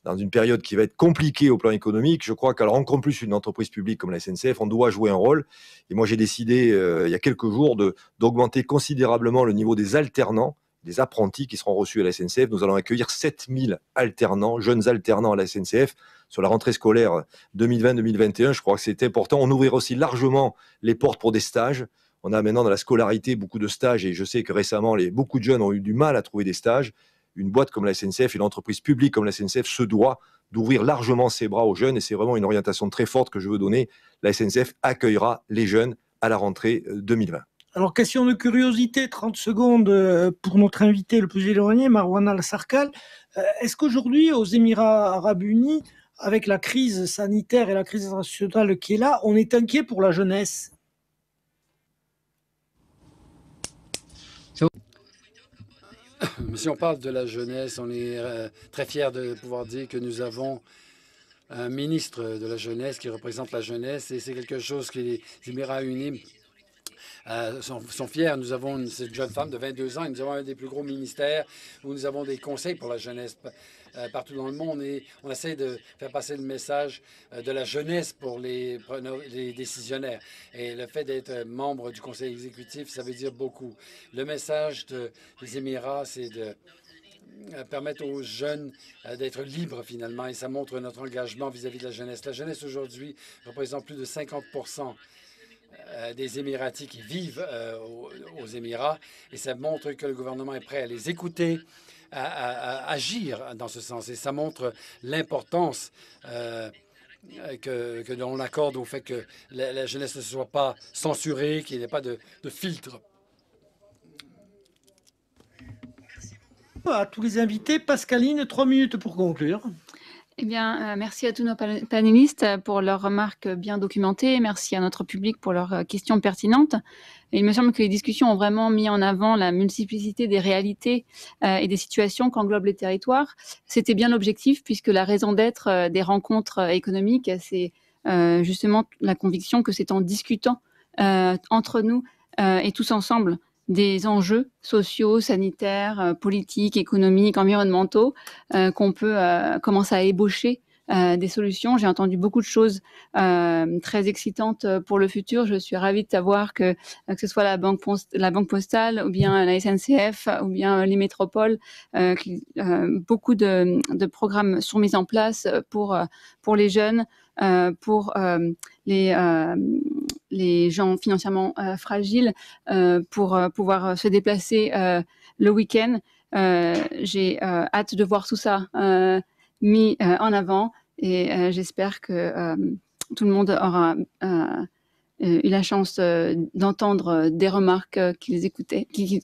dans une période qui va être compliquée au plan économique. Je crois qu'alors encore plus une entreprise publique comme la SNCF, on doit jouer un rôle. Et moi, j'ai décidé, il y a quelques jours, d'augmenter considérablement le niveau des alternants, des apprentis qui seront reçus à la SNCF. Nous allons accueillir 7000 alternants, jeunes alternants à la SNCF, sur la rentrée scolaire 2020-2021. Je crois que c'est important. On ouvrira aussi largement les portes pour des stages. On a maintenant dans la scolarité beaucoup de stages et je sais que récemment, beaucoup de jeunes ont eu du mal à trouver des stages. Une boîte comme la SNCF et une entreprise publique comme la SNCF se doit d'ouvrir largement ses bras aux jeunes et c'est vraiment une orientation très forte que je veux donner. La SNCF accueillera les jeunes à la rentrée 2020. Alors, question de curiosité, 30 secondes pour notre invité le plus éloigné, Marouane Al-Sarkal. Est-ce qu'aujourd'hui, aux Émirats Arabes Unis, avec la crise sanitaire et la crise internationale qui est là, on est inquiet pour la jeunesse? Si on parle de la jeunesse, on est très fiers de pouvoir dire que nous avons un ministre de la jeunesse qui représente la jeunesse et c'est quelque chose que les Émirats Unis sont fiers. Nous avons cette jeune femme de 22 ans et nous avons un des plus gros ministères où nous avons des conseils pour la jeunesse partout dans le monde et on essaie de faire passer le message de la jeunesse pour les décisionnaires. Et le fait d'être membre du conseil exécutif, ça veut dire beaucoup. Le message des Émirats, c'est de permettre aux jeunes d'être libres finalement et ça montre notre engagement vis-à-vis de la jeunesse. La jeunesse aujourd'hui représente plus de 50% des Émiratis qui vivent aux Émirats et ça montre que le gouvernement est prêt à les écouter, à agir dans ce sens. Et ça montre l'importance que l'on accorde au fait que la jeunesse ne soit pas censurée, qu'il n'y ait pas de filtre. À tous les invités, Pascaline, 3 minutes pour conclure. Eh bien, merci à tous nos panélistes pour leurs remarques bien documentées. Merci à notre public pour leurs questions pertinentes. Et il me semble que les discussions ont vraiment mis en avant la multiplicité des réalités et des situations qu'englobent les territoires. C'était bien l'objectif puisque la raison d'être des rencontres économiques, c'est justement la conviction que c'est en discutant entre nous et tous ensemble des enjeux sociaux, sanitaires, politiques, économiques, environnementaux, qu'on peut commencer à ébaucher des solutions. J'ai entendu beaucoup de choses très excitantes pour le futur. Je suis ravie de savoir que ce soit la Banque Postale ou bien la SNCF ou bien les métropoles, beaucoup de programmes sont mis en place pour les jeunes, pour les gens financièrement fragiles pour pouvoir se déplacer le week-end. J'ai hâte de voir tout ça mis en avant et j'espère que tout le monde aura eu la chance d'entendre des remarques qu'ils écoutaient, qu'ils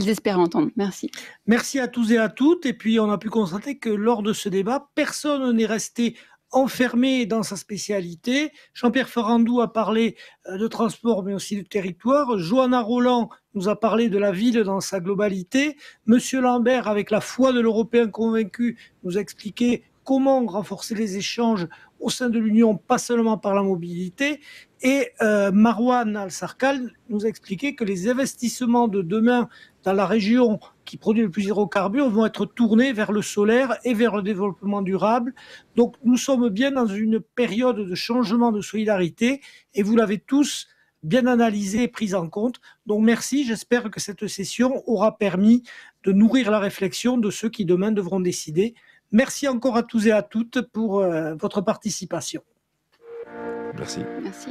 espèrent entendre. Merci. Merci à tous et à toutes. Et puis, on a pu constater que lors de ce débat, personne n'est resté enfermé dans sa spécialité. Jean-Pierre Farandou a parlé de transport, mais aussi de territoire. Johanna Roland nous a parlé de la ville dans sa globalité. Monsieur Lambert, avec la foi de l'Européen convaincu, nous a expliqué comment renforcer les échanges au sein de l'Union, pas seulement par la mobilité. Et Marouane Al-Sarkal nous a expliqué que les investissements de demain dans la région qui produit le plus d'hydrocarbures vont être tournés vers le solaire et vers le développement durable. Donc nous sommes bien dans une période de changement de solidarité et vous l'avez tous bien analysé et pris en compte. Donc merci, j'espère que cette session aura permis de nourrir la réflexion de ceux qui demain devront décider. Merci encore à tous et à toutes pour votre participation. Merci. Merci.